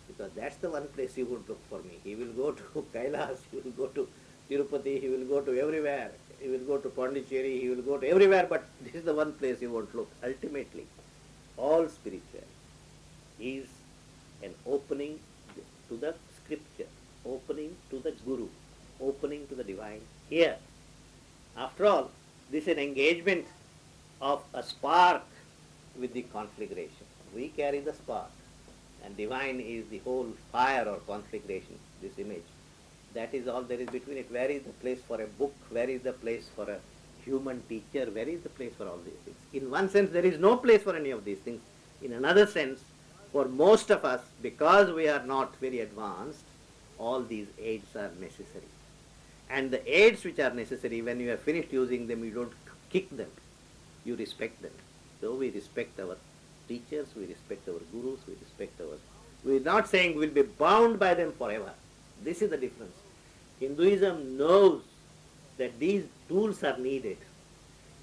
Because that's the one place he would look for me. He will go to Kailas, he will go to Tirupati, he will go to everywhere. He will go to Pondicherry, he will go to everywhere, but this is the one place he won't look. Ultimately, all spirituality is an opening to the scripture, opening to the Guru, opening to the divine here. After all, this is an engagement of a spark with the conflagration. We carry the spark, and divine is the whole fire or conflagration, this image. That is all there is between it. Where is the place for a book? Where is the place for a human teacher? Where is the place for all these things? In one sense, there is no place for any of these things. In another sense, for most of us, because we are not very advanced, all these aids are necessary. And the aids which are necessary, when you have finished using them, you don't kick them. You respect them. So we respect our teachers, we respect our gurus, we respect our... We are not saying we will be bound by them forever. This is the difference. Hinduism knows that these tools are needed,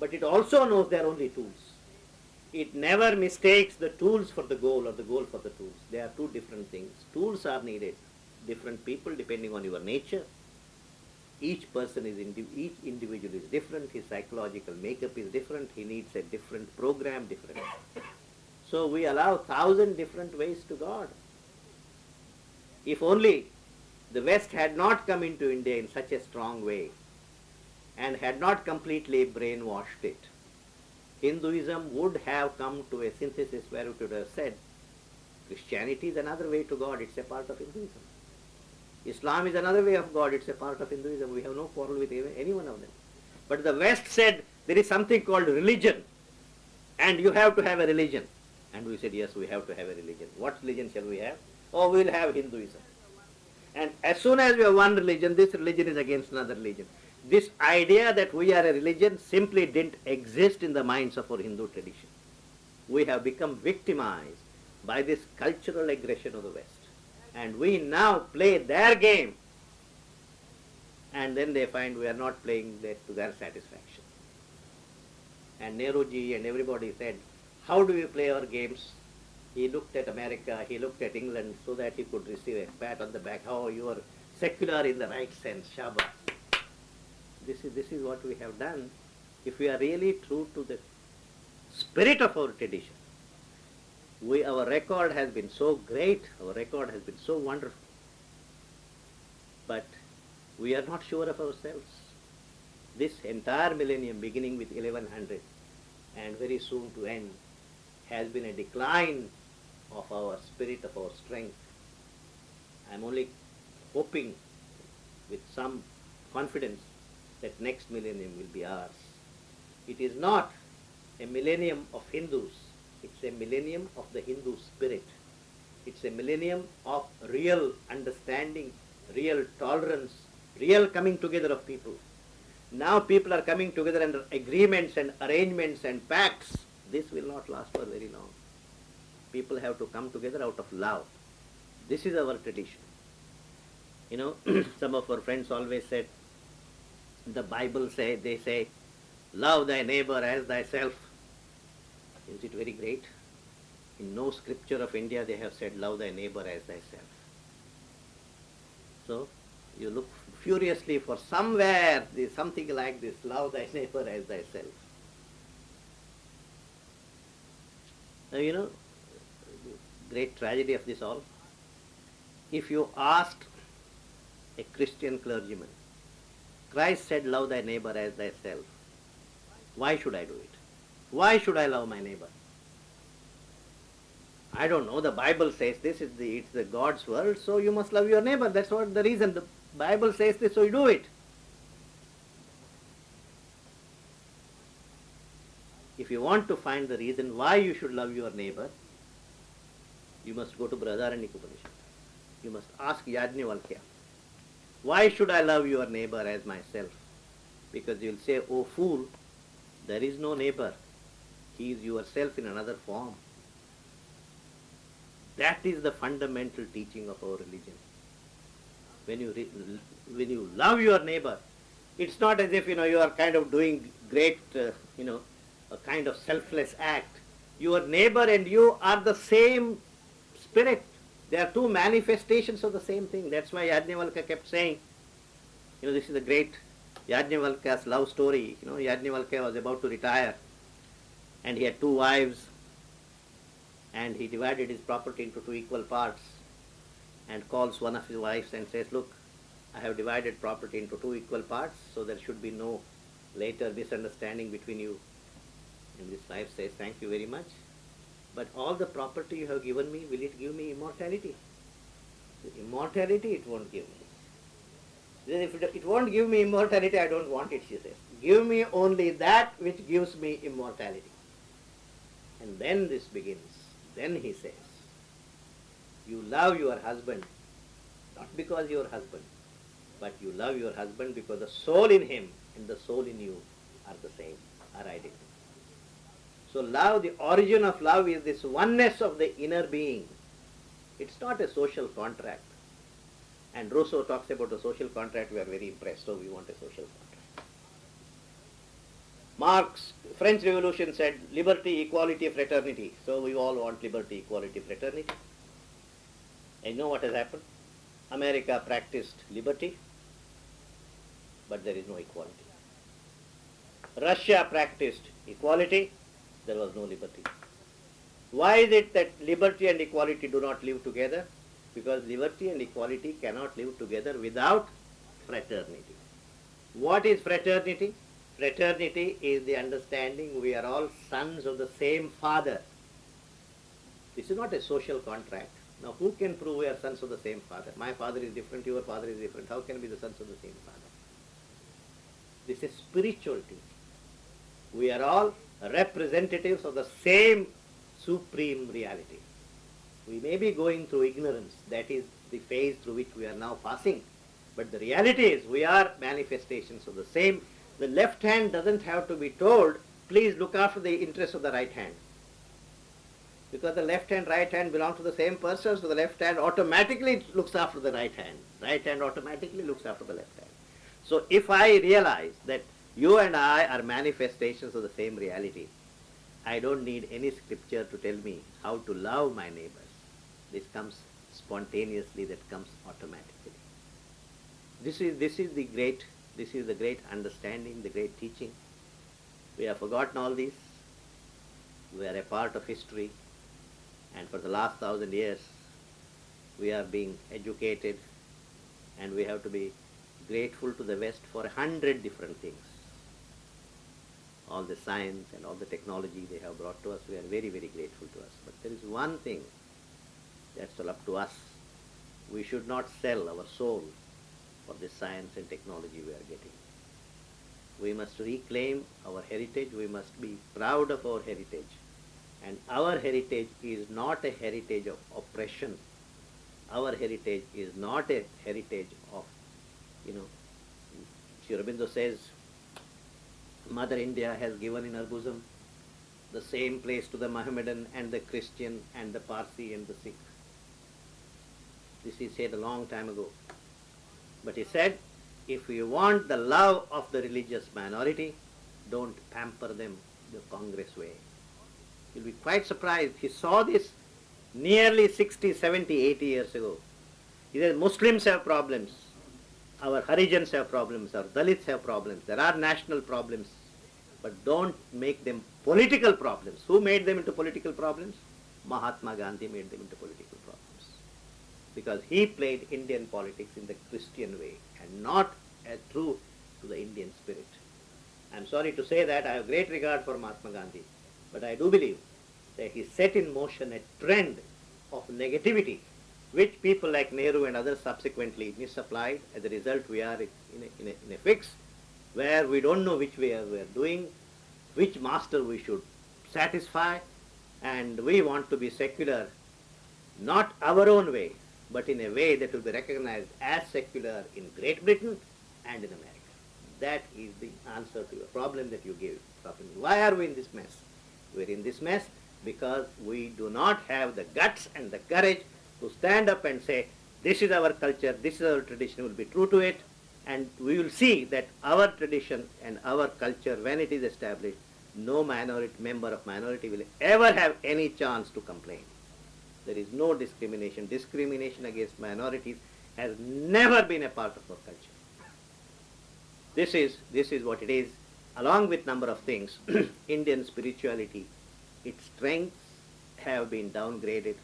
but it also knows they are only tools. It never mistakes the tools for the goal or the goal for the tools. They are two different things. Tools are needed. Different people depending on your nature. Each person is each individual is different. His psychological makeup is different. He needs a different program, different. So we allow 1,000 different ways to God. If only the West had not come into India in such a strong way and had not completely brainwashed it, Hinduism would have come to a synthesis where it would have said, Christianity is another way to God, it's a part of Hinduism. Islam is another way of God, it's a part of Hinduism. We have no quarrel with any one of them. But the West said, there is something called religion, and you have to have a religion. And we said, yes, we have to have a religion. What religion shall we have? Oh, we will have Hinduism. And as soon as we have one religion, this religion is against another religion. This idea that we are a religion simply didn't exist in the minds of our Hindu tradition. we have become victimized by this cultural aggression of the West. And we now play their game, and then they find we are not playing that to their satisfaction. And Nehruji and everybody said, how do we play our games? He looked at America, he looked at England so that he could receive a pat on the back. Oh, you are secular in the right sense, Shabbat. This is what we have done. If we are really true to the spirit of our tradition, our record has been so great, our record has been so wonderful. But we are not sure of ourselves. This entire millennium, beginning with 1100 and very soon to end, has been a decline of our spirit, of our strength. I am only hoping with some confidence that next millennium will be ours. It is not a millennium of Hindus, it's a millennium of the Hindu spirit. It's a millennium of real understanding, real tolerance, real coming together of people. Now people are coming together under agreements and arrangements and pacts. This will not last for very long. People have to come together out of love. This is our tradition. You know, some of our friends always said, the Bible they say, love thy neighbor as thyself. Isn't it very great? In no scripture of India they have said, love thy neighbor as thyself. So, you look furiously for somewhere something like this, love thy neighbor as thyself. Now, you know, great tragedy of this all. If you asked a Christian clergyman, Christ said, love thy neighbor as thyself. Why should I do it? Why should I love my neighbor? I don't know. The Bible says this, it's the God's world, so you must love your neighbor. That's what the reason. The Bible says this, so you do it. If you want to find the reason why you should love your neighbor, you must go to Brihadaranyaka Upanishad. You must ask Yajnavalkya, why should I love your neighbor as myself? Because you will say, oh fool, there is no neighbor. He is yourself in another form. That is the fundamental teaching of our religion. When you love your neighbor, it's not as if you are kind of doing great, a kind of selfless act. Your neighbor and you are the same spirit. They are two manifestations of the same thing. That's why Yajnavalkya kept saying, this is the great Yajnavalkya's love story. Yajnavalkya was about to retire and he had two wives and he divided his property into two equal parts and calls one of his wives and says, look, I have divided property into two equal parts, so there should be no later misunderstanding between you. And this wife says, thank you very much, but all the property you have given me, will it give me immortality? Immortality it won't give me. Then if it won't give me immortality, I don't want it, she says. Give me only that which gives me immortality. And then this begins. Then he says, you love your husband, not because your husband, but you love your husband because the soul in him and the soul in you are the same, are identical. So love, the origin of love is this oneness of the inner being. It's not a social contract. And Rousseau talks about a social contract, we are very impressed, so we want a social contract. Marx, French Revolution said liberty, equality, fraternity. So we all want liberty, equality, fraternity. And you know what has happened? America practiced liberty, but there is no equality. Russia practiced equality, there was no liberty. Why is it that liberty and equality do not live together? Because liberty and equality cannot live together without fraternity. What is fraternity? Fraternity is the understanding we are all sons of the same father. This is not a social contract. Now who can prove we are sons of the same father? My father is different, your father is different. How can we be the sons of the same father? This is spiritual teaching. We are all representatives of the same supreme reality. We may be going through ignorance, that is the phase through which we are now passing, but the reality is we are manifestations of the same. The left hand doesn't have to be told, please look after the interests of the right hand. Because the left hand, right hand belong to the same person, so the left hand automatically looks after the right hand automatically looks after the left hand. So if I realize that you and I are manifestations of the same reality, I don't need any scripture to tell me how to love my neighbors. This comes spontaneously, that comes automatically. This is the great understanding, the great teaching. We have forgotten all this. We are a part of history, and for the last 1,000 years we are being educated, and we have to be grateful to the West for 100 different things. All the science and all the technology they have brought to us, we are very, very grateful to us. But there is one thing that's all up to us. We should not sell our soul for the science and technology we are getting. We must reclaim our heritage. We must be proud of our heritage. And our heritage is not a heritage of oppression. Our heritage is not a heritage of, Aurobindo says, Mother India has given in her bosom the same place to the Mohammedan and the Christian and the Parsi and the Sikh. This he said a long time ago. But he said, if you want the love of the religious minority, don't pamper them the Congress way. You'll be quite surprised. He saw this nearly 60, 70, 80 years ago. He said, Muslims have problems. Our Harijans have problems. Our Dalits have problems. There are national problems. But don't make them political problems. Who made them into political problems? Mahatma Gandhi made them into political problems. Because he played Indian politics in the Christian way and not true to the Indian spirit. I'm sorry to say that. I have great regard for Mahatma Gandhi. But I do believe that he set in motion a trend of negativity, which people like Nehru and others subsequently misapplied. As a result, we are in a fix where we don't know which way we are doing, which master we should satisfy, and we want to be secular, not our own way, but in a way that will be recognized as secular in Great Britain and in America. That is the answer to your problem that you gave. Why are we in this mess? We're in this mess because we do not have the guts and the courage to stand up and say, this is our culture, this is our tradition, we'll be true to it, and we will see that our tradition and our culture, when it is established, no member of minority will ever have any chance to complain. There is no discrimination. Discrimination against minorities has never been a part of our culture. This is what it is. Along with number of things, Indian spirituality, its strengths have been downgraded,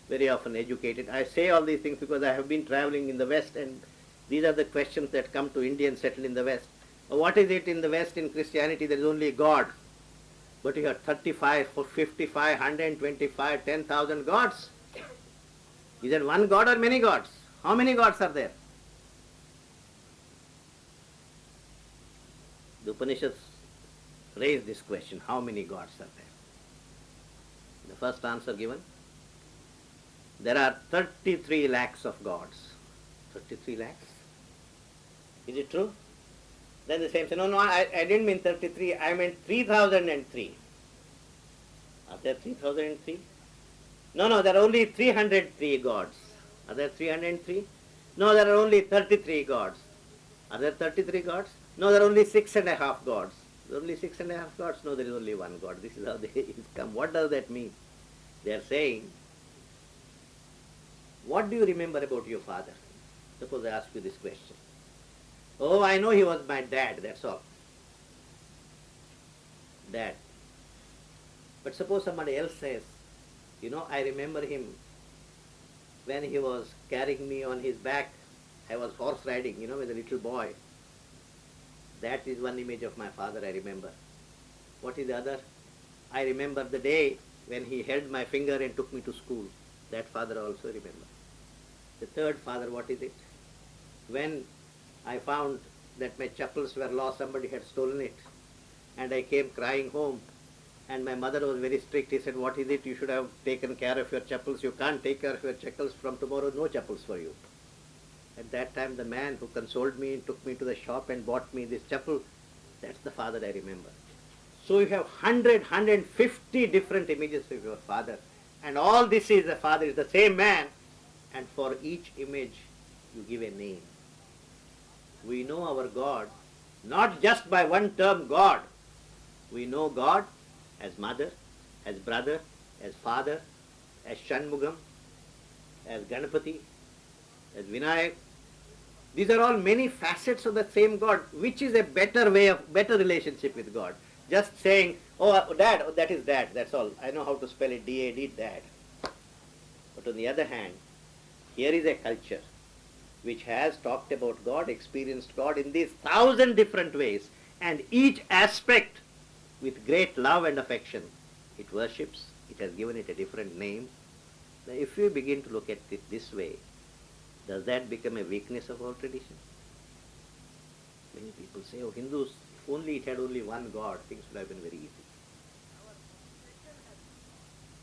very often educated. I say all these things because I have been traveling in the West, and these are the questions that come to Indians settled in the West. What is it in the West in Christianity? There is only God. But you have 35, 55, 125, 10,000 gods. Is there one God or many gods? How many gods are there? The Upanishads raise this question, how many gods are there? The first answer given, there are 33 lakhs of gods. 33 lakhs? Is it true? Then the same say, no, I didn't mean 33, I meant 3003. Are there 3003? No, there are only 303 gods. Are there 303? No, there are only 33 gods. Are there 33 gods? No, there are only 6.5 gods. There are only 6.5 gods? No, there is only one God. This is how they come. What does that mean? They are saying, what do you remember about your father? Suppose I ask you this question. Oh, I know he was my dad, that's all. Dad. But suppose somebody else says, I remember him when he was carrying me on his back. I was horse riding, with a little boy. That is one image of my father I remember. What is the other? I remember the day when he held my finger and took me to school. That father I also remember. The third father, what is it? When I found that my chappals were lost, somebody had stolen it, and I came crying home, and my mother was very strict. He said, what is it? You should have taken care of your chappals. You can't take care of your chappals. From tomorrow, no chappals for you. At that time, the man who consoled me and took me to the shop and bought me this chappal, that's the father I remember. So you have 100, 150 different images of your father. And all this is the father is the same man. And for each image you give a name. We know our God not just by one term God. We know God as mother, as brother, as father, as Shanmugam, as Ganapati, as Vinayak. These are all many facets of the same God. Which is a better way of, better relationship with God? Just saying, oh dad, oh, that is dad, that's all. I know how to spell it, D-A-D, dad. But on the other hand, here is a culture which has talked about God, experienced God in these 1,000 different ways, and each aspect with great love and affection. It worships, it has given it a different name. Now, if we begin to look at it this way, does that become a weakness of our tradition? Many people say, oh, Hindus, if only it had only one God, things would have been very easy.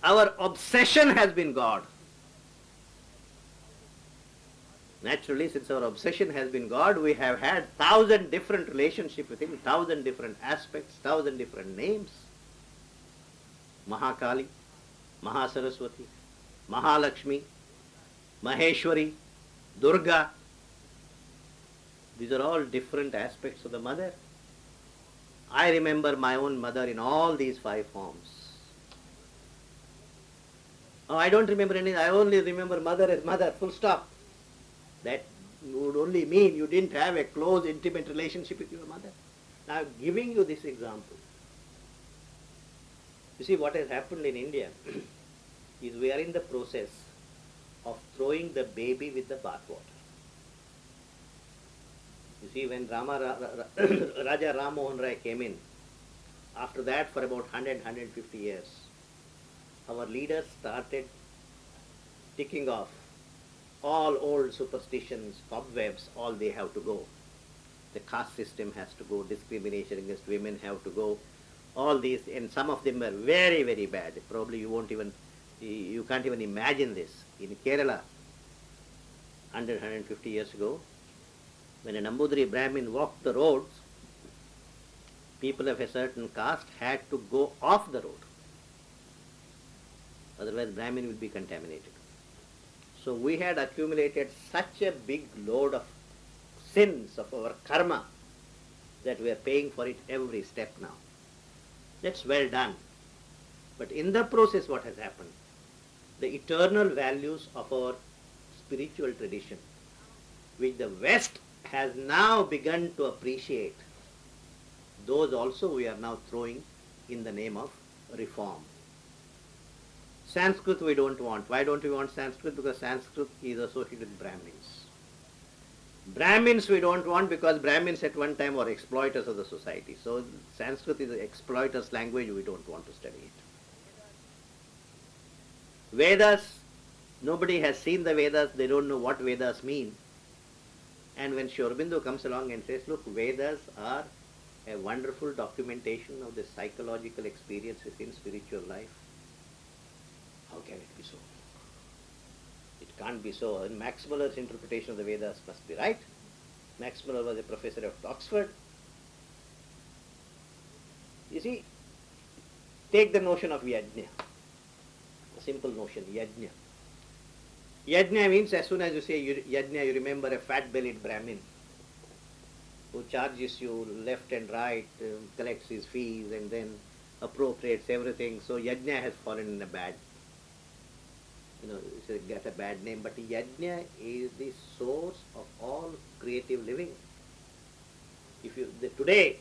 Our obsession has been God. Naturally, since our obsession has been God, we have had 1,000 different relationships with Him, 1,000 different aspects, 1,000 different names. Mahakali, Mahasaraswati, Mahalakshmi, Maheshwari, Durga. These are all different aspects of the mother. I remember my own mother in all these 5 forms. Oh, I don't remember anything. I only remember mother as mother, full stop. That would only mean you didn't have a close, intimate relationship with your mother. Now, I'm giving you this example. You see, what has happened in India is we are in the process of throwing the baby with the bathwater. You see, when Raja Ram Mohan Rai came in, after that for about 100, 150 years, our leaders started ticking off all old superstitions, cobwebs, all they have to go. The caste system has to go, discrimination against women have to go, all these, and some of them were very, very bad. Probably you can't even imagine this. In Kerala, 100, 150 years ago, when a Nambudiri Brahmin walked the roads, people of a certain caste had to go off the road. Otherwise Brahmin will be contaminated. So we had accumulated such a big load of sins of our karma that we are paying for it every step now. That's well done. But in the process what has happened? The eternal values of our spiritual tradition, which the West has now begun to appreciate, those also we are now throwing in the name of reform. Sanskrit we don't want. Why don't we want Sanskrit? Because Sanskrit is associated with Brahmins. Brahmins we don't want because Brahmins at one time were exploiters of the society. So Sanskrit is an exploiter's language, we don't want to study it. Vedas, nobody has seen the Vedas, they don't know what Vedas mean. And when Aurobindo comes along and says, look, Vedas are a wonderful documentation of the psychological experience within spiritual life, how can it be so? It can't be so. And Max Muller's interpretation of the Vedas must be right. Max Muller was a professor at Oxford. You see, take the notion of yajna, a simple notion, yajna. Yajna means as soon as you say yajna, you remember a fat-bellied Brahmin who charges you left and right, collects his fees and then appropriates everything. So yajna has fallen in a bad, it's got a bad name, but yajna is the source of all creative living. Today,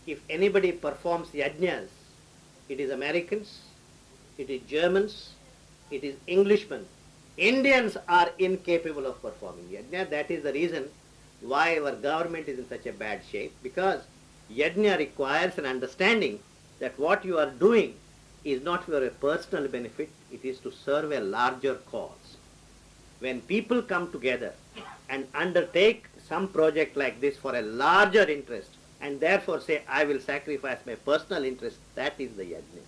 if anybody performs yajnas, it is Americans, it is Germans, it is Englishmen. Indians are incapable of performing yajna. That is the reason why our government is in such a bad shape, because yajna requires an understanding that what you are doing is not for a personal benefit, it is to serve a larger cause. When people come together and undertake some project like this for a larger interest and therefore say, I will sacrifice my personal interest, that is the yajna.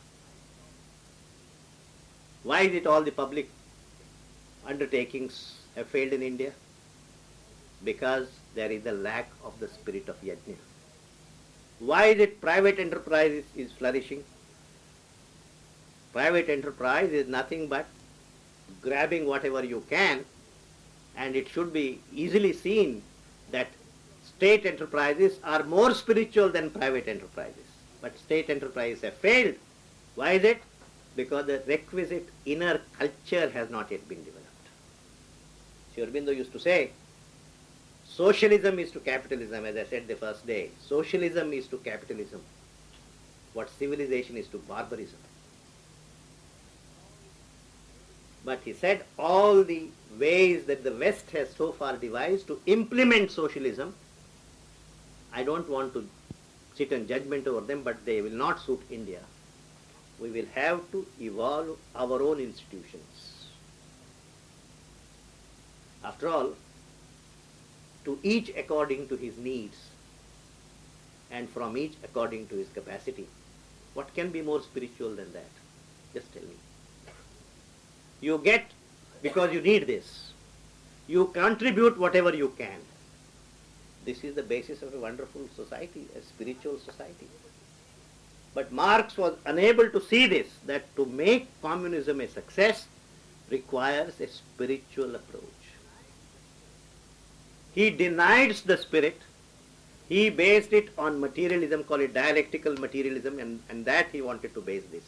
Why is it all the public undertakings have failed in India? Because there is a lack of the spirit of yajna. Why is it private enterprise is flourishing? Private enterprise is nothing but grabbing whatever you can, and it should be easily seen that state enterprises are more spiritual than private enterprises. But state enterprises have failed. Why is it? Because the requisite inner culture has not yet been developed. Aurobindo used to say, socialism is to capitalism, as I said the first day. Socialism is to capitalism what civilization is to barbarism. But he said all the ways that the West has so far devised to implement socialism, I don't want to sit in judgment over them, but they will not suit India. We will have to evolve our own institutions. After all, to each according to his needs and from each according to his capacity. What can be more spiritual than that? Just tell me. You get because you need this. You contribute whatever you can. This is the basis of a wonderful society, a spiritual society. But Marx was unable to see this, that to make communism a success requires a spiritual approach. He denied the spirit. He based it on materialism, call it dialectical materialism, and that he wanted to base this.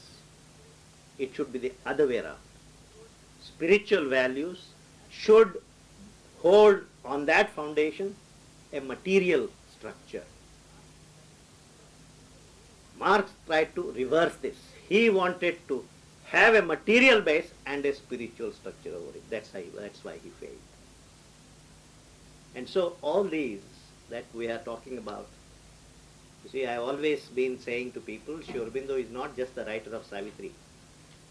It should be the other way around. Spiritual values should hold on that foundation a material structure. Marx tried to reverse this. He wanted to have a material base and a spiritual structure over it. That's why he failed. And so all these that we are talking about, you see, I have always been saying to people, Sri Aurobindo is not just the writer of Savitri.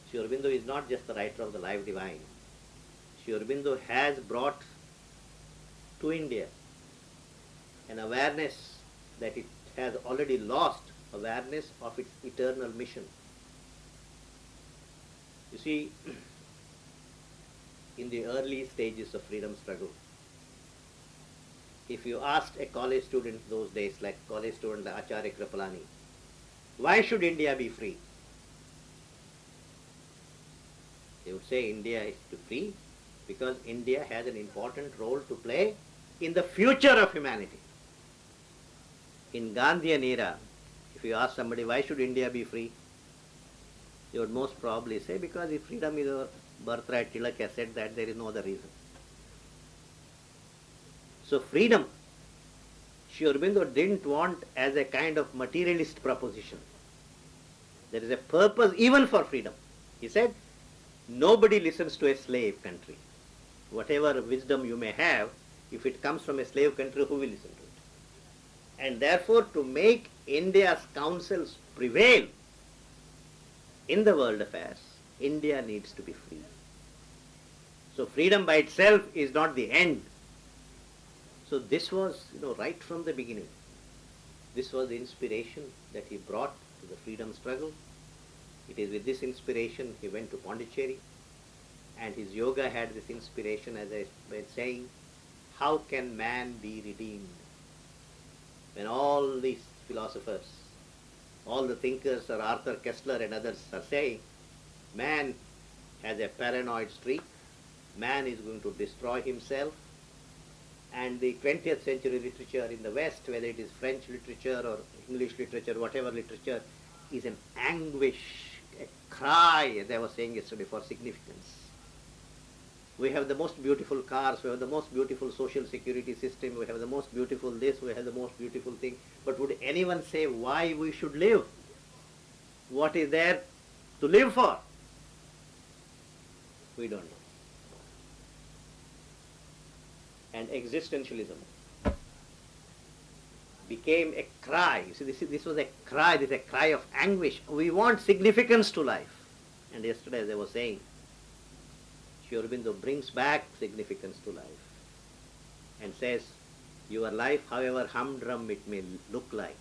Sri Aurobindo is not just the writer of the Life Divine. Sri Aurobindo has brought to India an awareness that it has already lost, awareness of its eternal mission. You see, in the early stages of freedom struggle, if you asked a college student those days, like college student Acharya Kripalani, why should India be free? They would say India is to free because India has an important role to play in the future of humanity. In Gandhian era, if you ask somebody why should India be free, they would most probably say because if freedom is our birthright, Tilak has said that, there is no other reason. So freedom, Sri Aurobindo didn't want as a kind of materialist proposition. There is a purpose even for freedom. He said, nobody listens to a slave country. Whatever wisdom you may have, if it comes from a slave country, who will listen to it? And therefore, to make India's counsels prevail in the world affairs, India needs to be free. So freedom by itself is not the end. So this was, right from the beginning. This was the inspiration that he brought to the freedom struggle. It is with this inspiration he went to Pondicherry, and his yoga had this inspiration, as I was saying, how can man be redeemed? When all these philosophers, all the thinkers, Sir Arthur Koestler and others are saying, man has a paranoid streak, man is going to destroy himself, and the 20th century literature in the West, whether it is French literature or English literature, whatever literature, is an anguish, a cry, as I was saying yesterday, for significance. We have the most beautiful cars, we have the most beautiful social security system, we have the most beautiful this, we have the most beautiful thing. But would anyone say why we should live? What is there to live for? We don't know. And existentialism became a cry. You see, this was a cry, this is a cry of anguish. We want significance to life. And yesterday, as I was saying, Sri Aurobindo brings back significance to life and says, your life, however humdrum it may look like,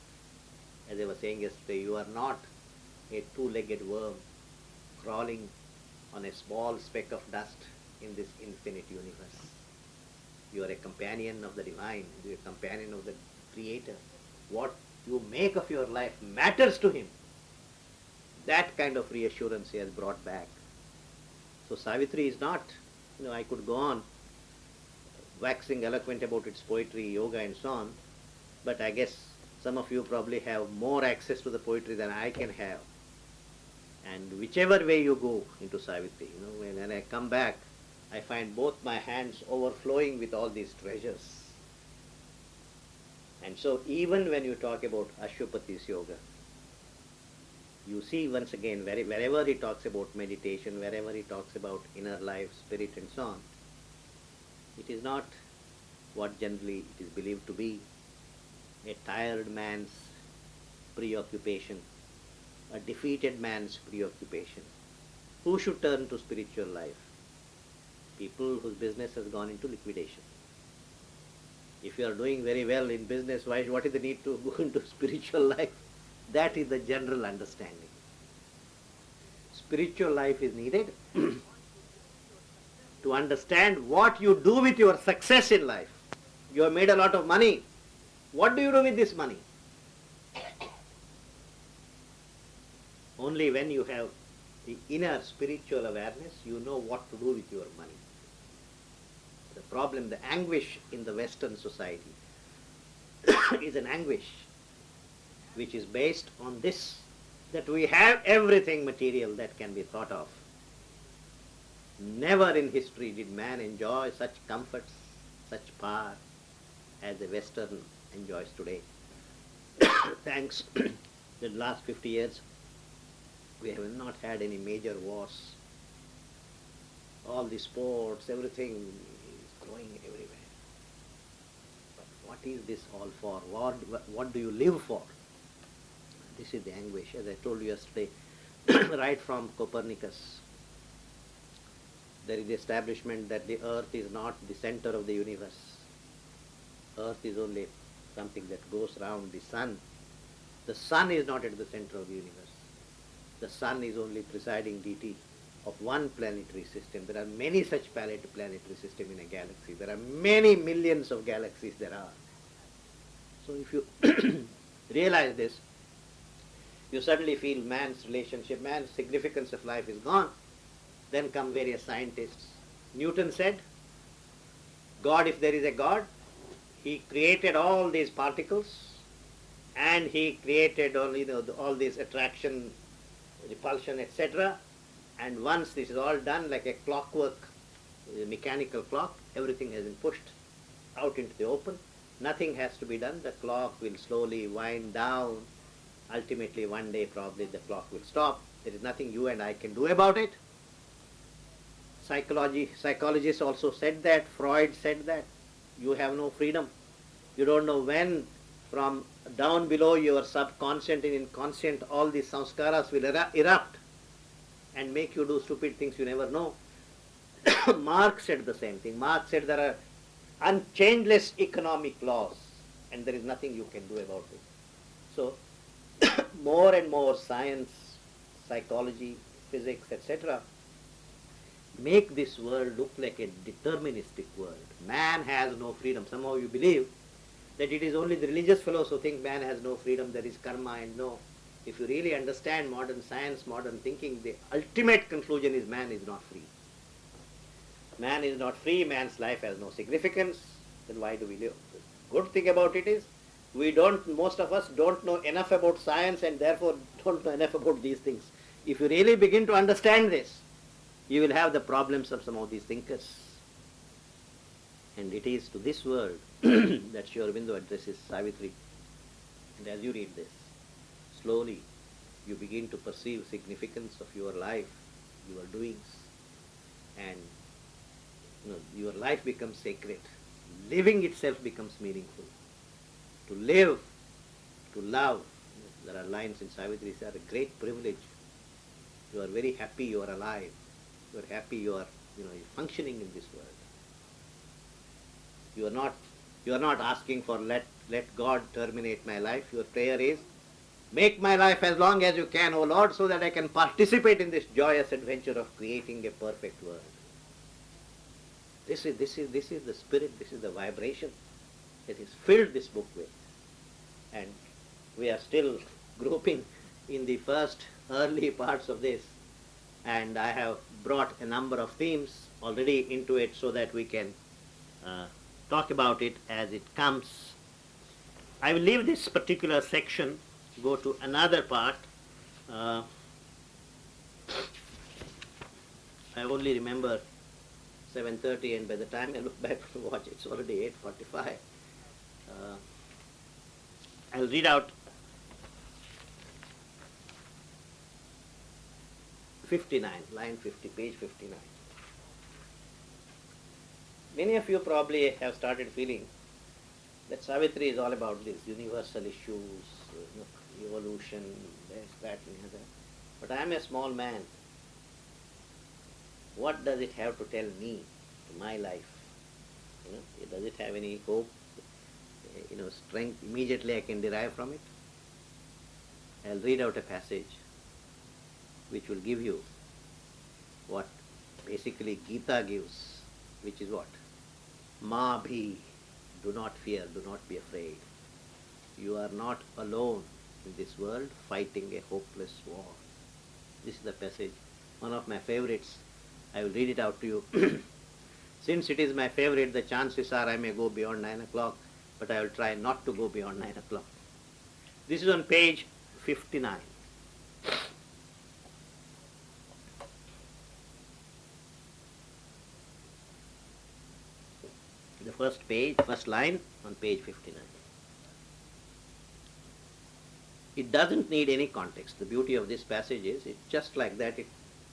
as I was saying yesterday, you are not a two-legged worm crawling on a small speck of dust in this infinite universe. You are a companion of the divine, you are a companion of the Creator. What you make of your life matters to him. That kind of reassurance he has brought back. So Savitri is not, I could go on waxing eloquent about its poetry, yoga and so on, but I guess some of you probably have more access to the poetry than I can have. And whichever way you go into Savitri, when I come back, I find both my hands overflowing with all these treasures. And so even when you talk about Ashwapati's yoga, you see once again, wherever he talks about meditation, wherever he talks about inner life, spirit and so on, it is not what generally it is believed to be, a tired man's preoccupation, a defeated man's preoccupation. Who should turn to spiritual life? People whose business has gone into liquidation. If you are doing very well in business, what is the need to go into spiritual life? That is the general understanding. Spiritual life is needed to understand what you do with your success in life. You have made a lot of money. What do you do with this money? Only when you have the inner spiritual awareness, you know what to do with your money. The problem, the anguish in the Western society is an anguish which is based on this, that we have everything material that can be thought of. Never in history did man enjoy such comforts, such power as the Western enjoys today. Thanks to the last 50 years, we have not had any major wars. All the sports, everything is growing everywhere. But what is this all for? What do you live for? This is the anguish, as I told you yesterday, right from Copernicus. There is the establishment that the earth is not the center of the universe. Earth is only something that goes around the sun. The sun is not at the center of the universe. The sun is only presiding deity of one planetary system. There are many such planetary systems in a galaxy. There are many millions of galaxies there are. So if you realize this, you suddenly feel man's relationship, man's significance of life is gone. Then come various scientists. Newton said, God, if there is a God, he created all these particles and he created all these attraction, repulsion, etc. And once this is all done like a clockwork, a mechanical clock, everything has been pushed out into the open. Nothing has to be done. The clock will slowly wind down. Ultimately, one day probably the clock will stop. There is nothing you and I can do about it. Psychologists also said that. Freud said that. You have no freedom. You don't know when from down below your subconscient and inconscient all these samskaras will erupt and make you do stupid things you never know. Marx said the same thing. Marx said there are unchangeless economic laws and there is nothing you can do about it. So more and more science, psychology, physics, etc. make this world look like a deterministic world. Man has no freedom. Somehow you believe that it is only the religious fellows who think man has no freedom, there is karma, and no. If you really understand modern science, modern thinking, the ultimate conclusion is man is not free. Man is not free, man's life has no significance, then why do we live? The good thing about it is, most of us don't know enough about science and therefore don't know enough about these things. If you really begin to understand this, you will have the problems of some of these thinkers. And it is to this world that Sri Aurobindo addresses Savitri. And as you read this, slowly you begin to perceive significance of your life, your doings, and your life becomes sacred. Living itself becomes meaningful. To live, to love, there are lines in Savitri that are a great privilege. You are very happy you are alive. You are happy you are you're functioning in this world. You are not asking for let God terminate my life. Your prayer is, make my life as long as you can, O Lord, so that I can participate in this joyous adventure of creating a perfect world. This is the spirit, this is the vibration that is filled this book with. And We are still grouping in the first early parts of this, and I have brought a number of themes already into it so that we can talk about it as it comes. I will leave this particular section, go to another part. I only remember 7:30, and by the time I look back to watch, it's already 8:45. I'll read out 59, line 50, page 59. Many of you probably have started feeling that Savitri is all about this, universal issues, evolution, this, that, and the other. But I am a small man. What does it have to tell me, to my life? Does it have any hope, strength immediately I can derive from it? I'll read out a passage which will give you what basically Gita gives, which is what? Ma bhi, do not fear, do not be afraid. You are not alone in this world fighting a hopeless war. This is the passage, one of my favorites. I will read it out to you. Since it is my favorite, the chances are I may go beyond 9 o'clock, but I will try not to go beyond 9 o'clock. This is on page 59. The first line on page 59. It doesn't need any context. The beauty of this passage is, it's just like that, it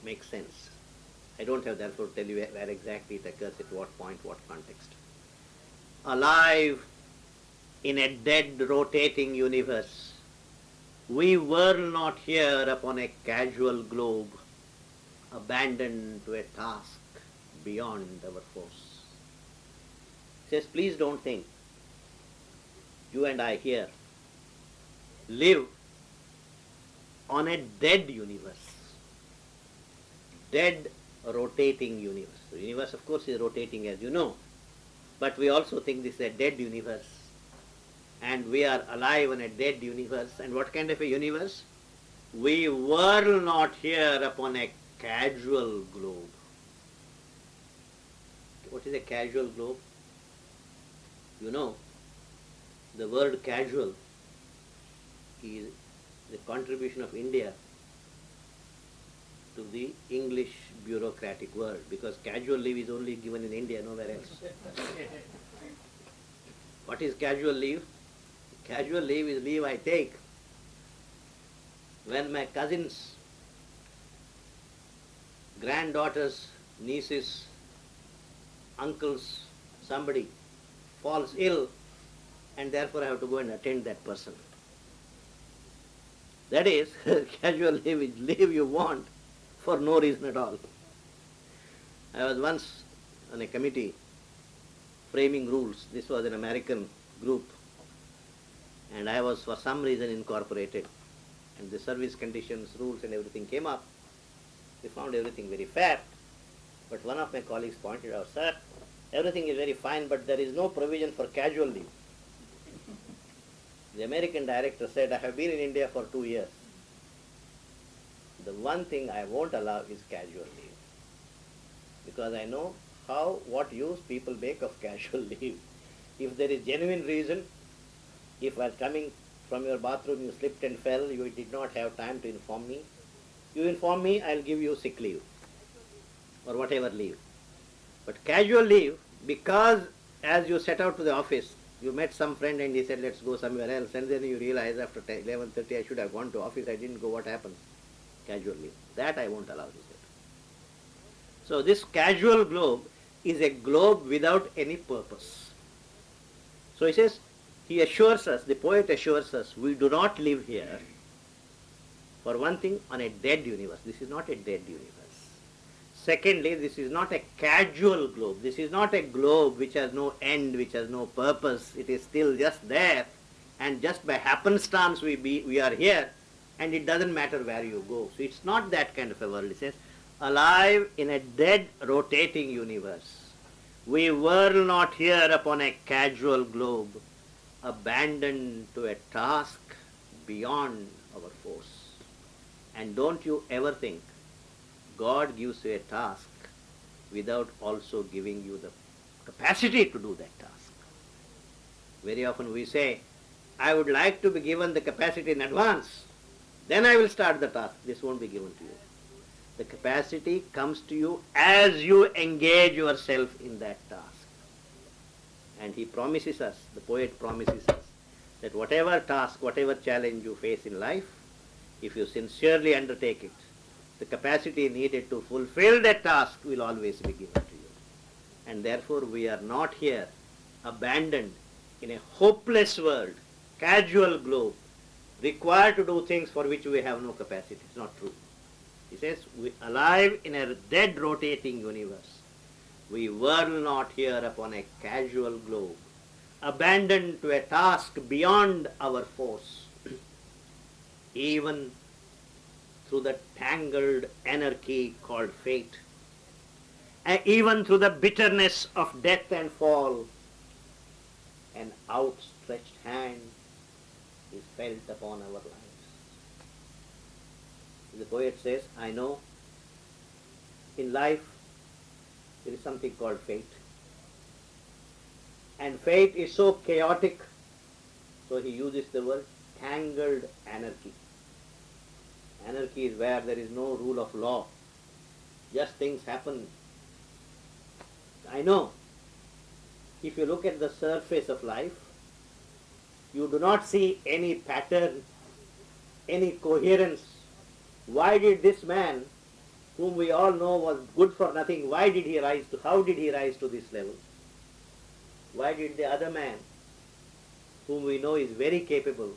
makes sense. I don't have therefore to tell you where exactly it occurs, at what point, what context. Alive in a dead, rotating universe, we whirl not here upon a casual globe, abandoned to a task beyond our force. He says, please don't think you and I here live on a dead universe. Dead, rotating universe. The universe, of course, is rotating, as you know, but we also think this is a dead universe, and we are alive in a dead universe. And what kind of a universe? We whirl not here upon a casual globe. What is a casual globe? You know, the word casual is the contribution of India to the English bureaucratic world, because casual leave is only given in India, nowhere else. What is casual leave? Casual leave is leave I take when my cousins, granddaughters, nieces, uncles, somebody falls ill, and therefore I have to go and attend that person. That is, casual leave is leave you want for no reason at all. I was once on a committee framing rules. This was an American group, and I was for some reason incorporated, and the service conditions, rules and everything came up. We found everything very fair, but one of my colleagues pointed out, sir, everything is very fine, but there is no provision for casual leave. The American director said, I have been in India for 2 years. The one thing I won't allow is casual leave, because I know what use people make of casual leave. If there is genuine reason, if while coming from your bathroom you slipped and fell, you did not have time to inform me, you inform me, I'll give you sick leave or whatever leave. But casual leave, because as you set out to the office, you met some friend and he said, let's go somewhere else, and then you realize after 11:30 I should have gone to office, I didn't go, what happens? Casual leave. That I won't allow, he said. So this casual globe is a globe without any purpose. So he says, he assures us, the poet assures us, we do not live here, for one thing, on a dead universe. This is not a dead universe. Secondly, this is not a casual globe. This is not a globe which has no end, which has no purpose. It is still just there, and just by happenstance we are here, and it doesn't matter where you go. So it's not that kind of a world. It says, alive in a dead, rotating universe. We whirl not here upon a casual globe, abandoned to a task beyond our force. And don't you ever think God gives you a task without also giving you the capacity to do that task. Very often we say, I would like to be given the capacity in advance, then I will start the task. This won't be given to you. The capacity comes to you as you engage yourself in that task. And he promises us, the poet promises us, that whatever task, whatever challenge you face in life, if you sincerely undertake it, the capacity needed to fulfill that task will always be given to you. And therefore we are not here abandoned in a hopeless world, casual globe, required to do things for which we have no capacity. It's not true. He says, we alive in a dead rotating universe. We whirl not here upon a casual globe, abandoned to a task beyond our force. Even through the tangled anarchy called fate, and even through the bitterness of death and fall, an outstretched hand is felt upon our lives. The poet says, I know in life there is something called fate. And fate is so chaotic, so he uses the word tangled anarchy. Anarchy is where there is no rule of law. Just things happen. I know. If you look at the surface of life, you do not see any pattern, any coherence. Why did this man, whom we all know was good for nothing, how did he rise to this level? Why did the other man, whom we know is very capable,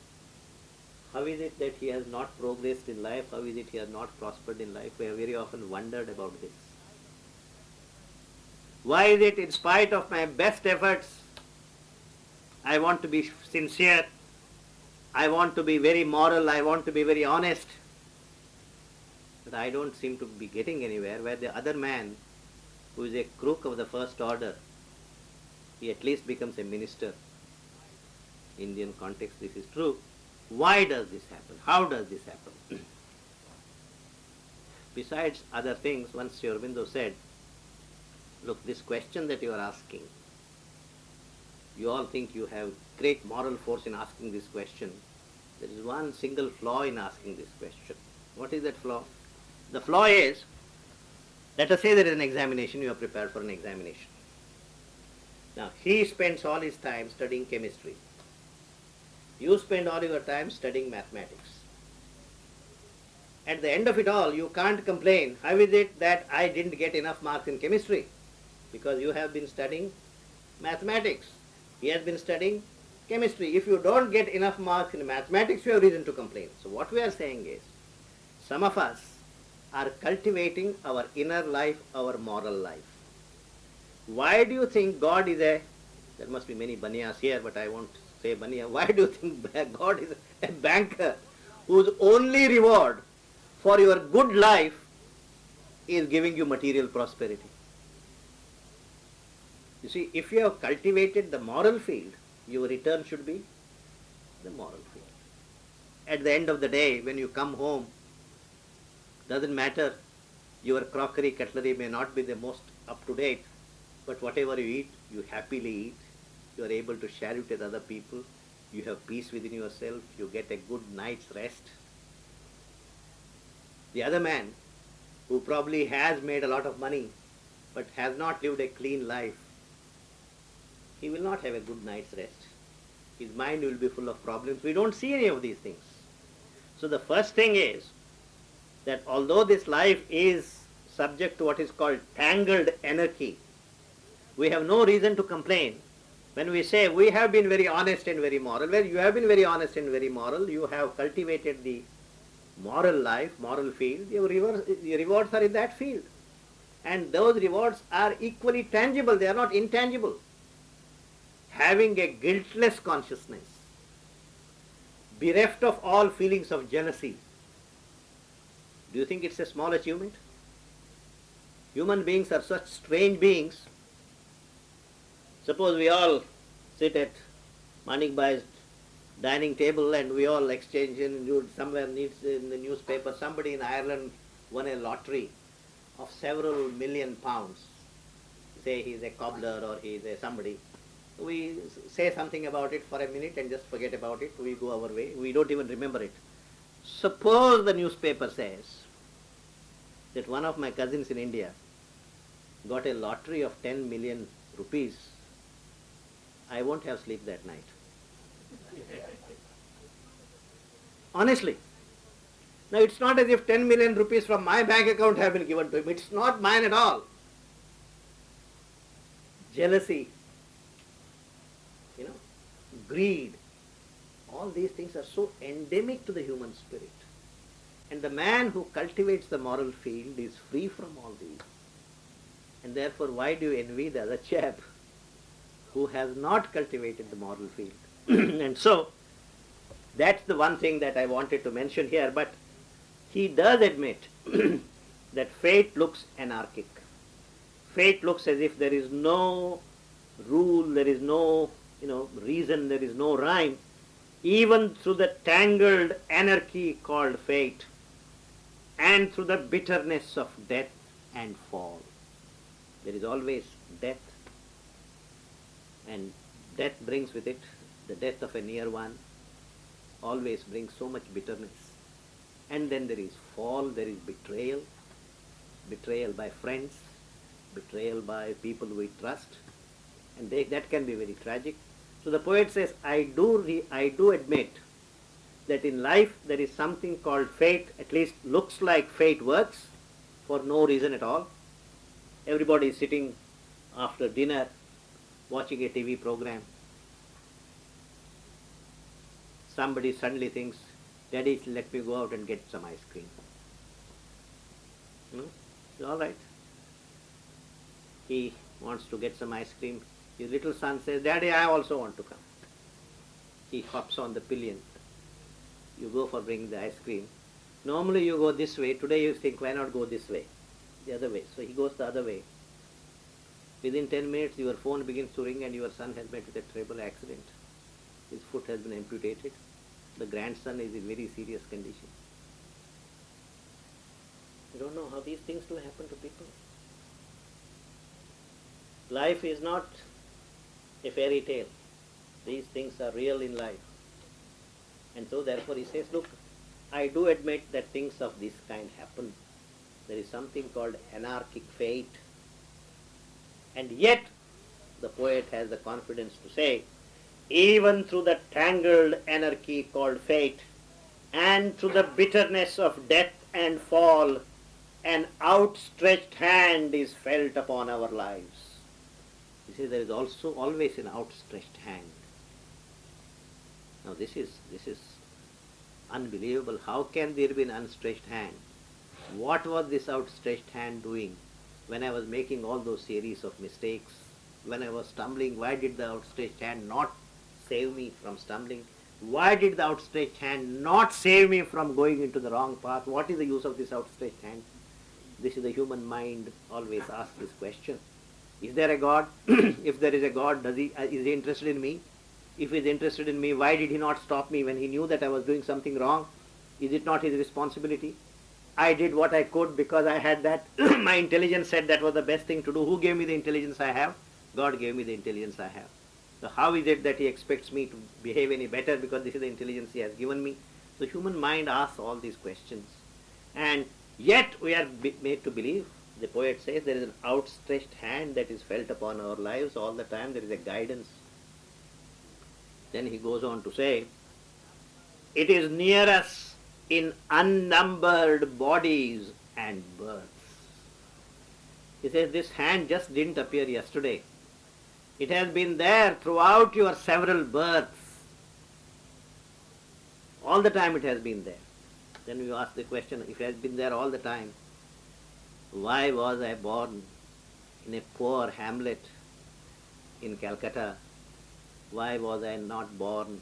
how is it that he has not progressed in life? How is it he has not prospered in life? We have very often wondered about this. Why is it in spite of my best efforts, I want to be sincere, I want to be very moral, I want to be very honest, but I don't seem to be getting anywhere, where the other man, who is a crook of the first order, he at least becomes a minister. In Indian context this is true. Why does this happen? How does this happen? Besides other things, once Aurobindo said, look, this question that you are asking, you all think you have great moral force in asking this question. There is one single flaw in asking this question. What is that flaw? The flaw is, let us say there is an examination, you are prepared for an examination. Now, he spends all his time studying chemistry. You spend all your time studying mathematics. At the end of it all, you can't complain, how is it that I didn't get enough marks in chemistry? Because you have been studying mathematics. He has been studying chemistry. If you don't get enough marks in mathematics, you have reason to complain. So what we are saying is, some of us are cultivating our inner life, our moral life. Why do you think God is there must be many Baniyas here, but I won't say Baniya. Why do you think God is a banker whose only reward for your good life is giving you material prosperity? You see, if you have cultivated the moral field, your return should be the moral field. At the end of the day, when you come home, doesn't matter, your crockery, cutlery may not be the most up-to-date, but whatever you eat, you happily eat. You are able to share it with other people. You have peace within yourself. You get a good night's rest. The other man, who probably has made a lot of money, but has not lived a clean life, he will not have a good night's rest. His mind will be full of problems. We don't see any of these things. So the first thing is that although this life is subject to what is called tangled anarchy, we have no reason to complain when we say we have been very honest and very moral. Well, you have been very honest and very moral. You have cultivated the moral life, moral field. Your rewards are in that field. And those rewards are equally tangible. They are not intangible. Having a guiltless consciousness, bereft of all feelings of jealousy, do you think it's a small achievement? Human beings are such strange beings. Suppose we all sit at Manikbai's dining table and we all exchange, and you somewhere needs in the newspaper, somebody in Ireland won a lottery of several million pounds. Say he's a cobbler or he's a somebody. We say something about it for a minute and just forget about it. We go our way. We don't even remember it. Suppose the newspaper says that one of my cousins in India got a lottery of 10 million rupees. I won't have sleep that night. Honestly. Now it's not as if 10 million rupees from my bank account have been given to him. It's not mine at all. Jealousy, greed, all these things are so endemic to the human spirit. And the man who cultivates the moral field is free from all these. And therefore, why do you envy the other chap who has not cultivated the moral field? And so, that's the one thing that I wanted to mention here. But he does admit that fate looks anarchic. Fate looks as if there is no rule, there is no reason, there is no rhyme, even through the tangled anarchy called fate, and through the bitterness of death and fall. There is always death, and death brings with it, the death of a near one always brings so much bitterness. And then there is fall, there is betrayal, betrayal by friends, betrayal by people we trust, and that can be very tragic. So the poet says, I do admit that in life there is something called fate, at least looks like fate works for no reason at all. Everybody is sitting after dinner watching a TV program. Somebody suddenly thinks, Daddy, let me go out and get some ice cream. It's all right. He wants to get some ice cream. His little son says, Daddy, I also want to come. He hops on the pillion. You go for bringing the ice cream. Normally you go this way. Today you think, why not go this way? The other way. So he goes the other way. Within 10 minutes your phone begins to ring and your son has met with a terrible accident. His foot has been amputated. The grandson is in very serious condition. You don't know how these things do happen to people. Life is not a fairy tale. These things are real in life. And so therefore he says, look, I do admit that things of this kind happen. There is something called anarchic fate. And yet the poet has the confidence to say, even through the tangled anarchy called fate, and through the bitterness of death and fall, an outstretched hand is felt upon our lives. You see, there is also always an outstretched hand. Now this is unbelievable. How can there be an outstretched hand? What was this outstretched hand doing when I was making all those series of mistakes? When I was stumbling, why did the outstretched hand not save me from stumbling? Why did the outstretched hand not save me from going into the wrong path? What is the use of this outstretched hand? This is the human mind always asks this question. Is there a God? If there is a God, is he interested in me? If he is interested in me, why did he not stop me when he knew that I was doing something wrong? Is it not his responsibility? I did what I could because I had that. My intelligence said that was the best thing to do. Who gave me the intelligence I have? God gave me the intelligence I have. So how is it that he expects me to behave any better because this is the intelligence he has given me? So human mind asks all these questions. And yet we are made to believe. The poet says there is an outstretched hand that is felt upon our lives all the time. There is a guidance. Then he goes on to say, it is near us in unnumbered bodies and births. He says this hand just didn't appear yesterday. It has been there throughout your several births. All the time it has been there. Then you ask the question, if it has been there all the time, why was I born in a poor hamlet in Calcutta? Why was I not born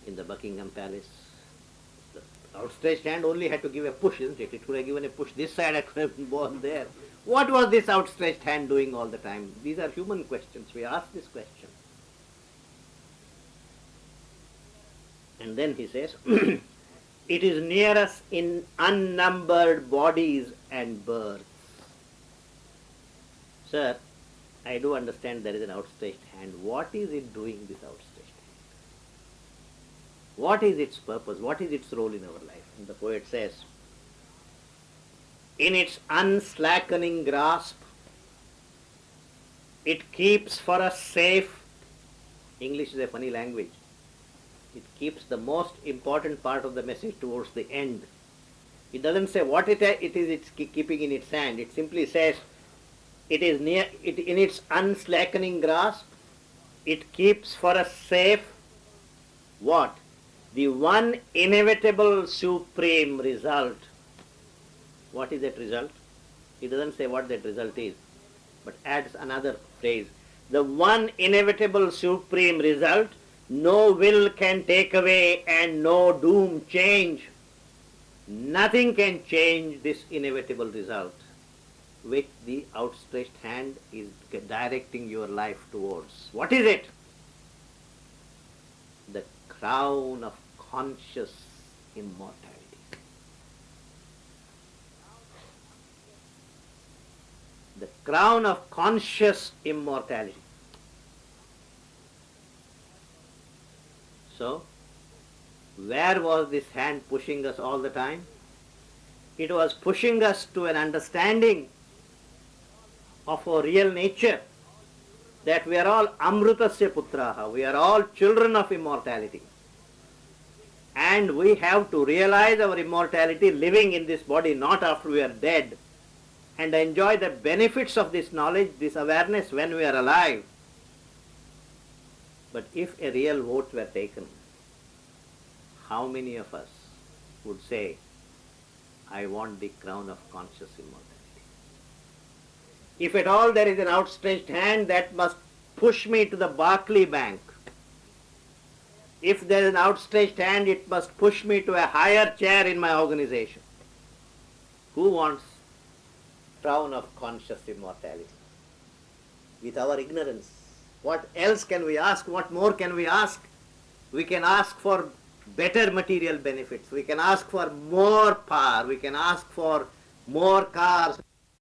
in the Buckingham Palace? The outstretched hand only had to give a push, isn't it? It could have given a push this side, I could have been born there. What was this outstretched hand doing all the time? These are human questions. We ask this question. And then he says, it is near us in unnumbered bodies and births. Sir, I do understand there is an outstretched hand. What is it doing, this outstretched hand? What is its purpose? What is its role in our life? And the poet says, in its unslackening grasp, it keeps for us safe. English is a funny language. It keeps the most important part of the message towards the end. It doesn't say what it is it's keeping in its hand. It simply says it is near it in its unslackening grasp. It keeps for us safe what? The one inevitable supreme result. What is that result? It doesn't say what that result is, but adds another phrase. The one inevitable supreme result, no will can take away and no doom change. Nothing can change this inevitable result which the outstretched hand is directing your life towards. What is it? The crown of conscious immortality. The crown of conscious immortality. So, where was this hand pushing us all the time? It was pushing us to an understanding of our real nature, that we are all amrutasya putraha, we are all children of immortality. And we have to realize our immortality living in this body, not after we are dead, and enjoy the benefits of this knowledge, this awareness when we are alive. But if a real vote were taken, how many of us would say, I want the crown of conscious immortality? If at all there is an outstretched hand, that must push me to the Barclay Bank. If there is an outstretched hand, it must push me to a higher chair in my organization. Who wants crown of conscious immortality? With our ignorance, what else can we ask? What more can we ask? We can ask for better material benefits. We can ask for more power. We can ask for more cars.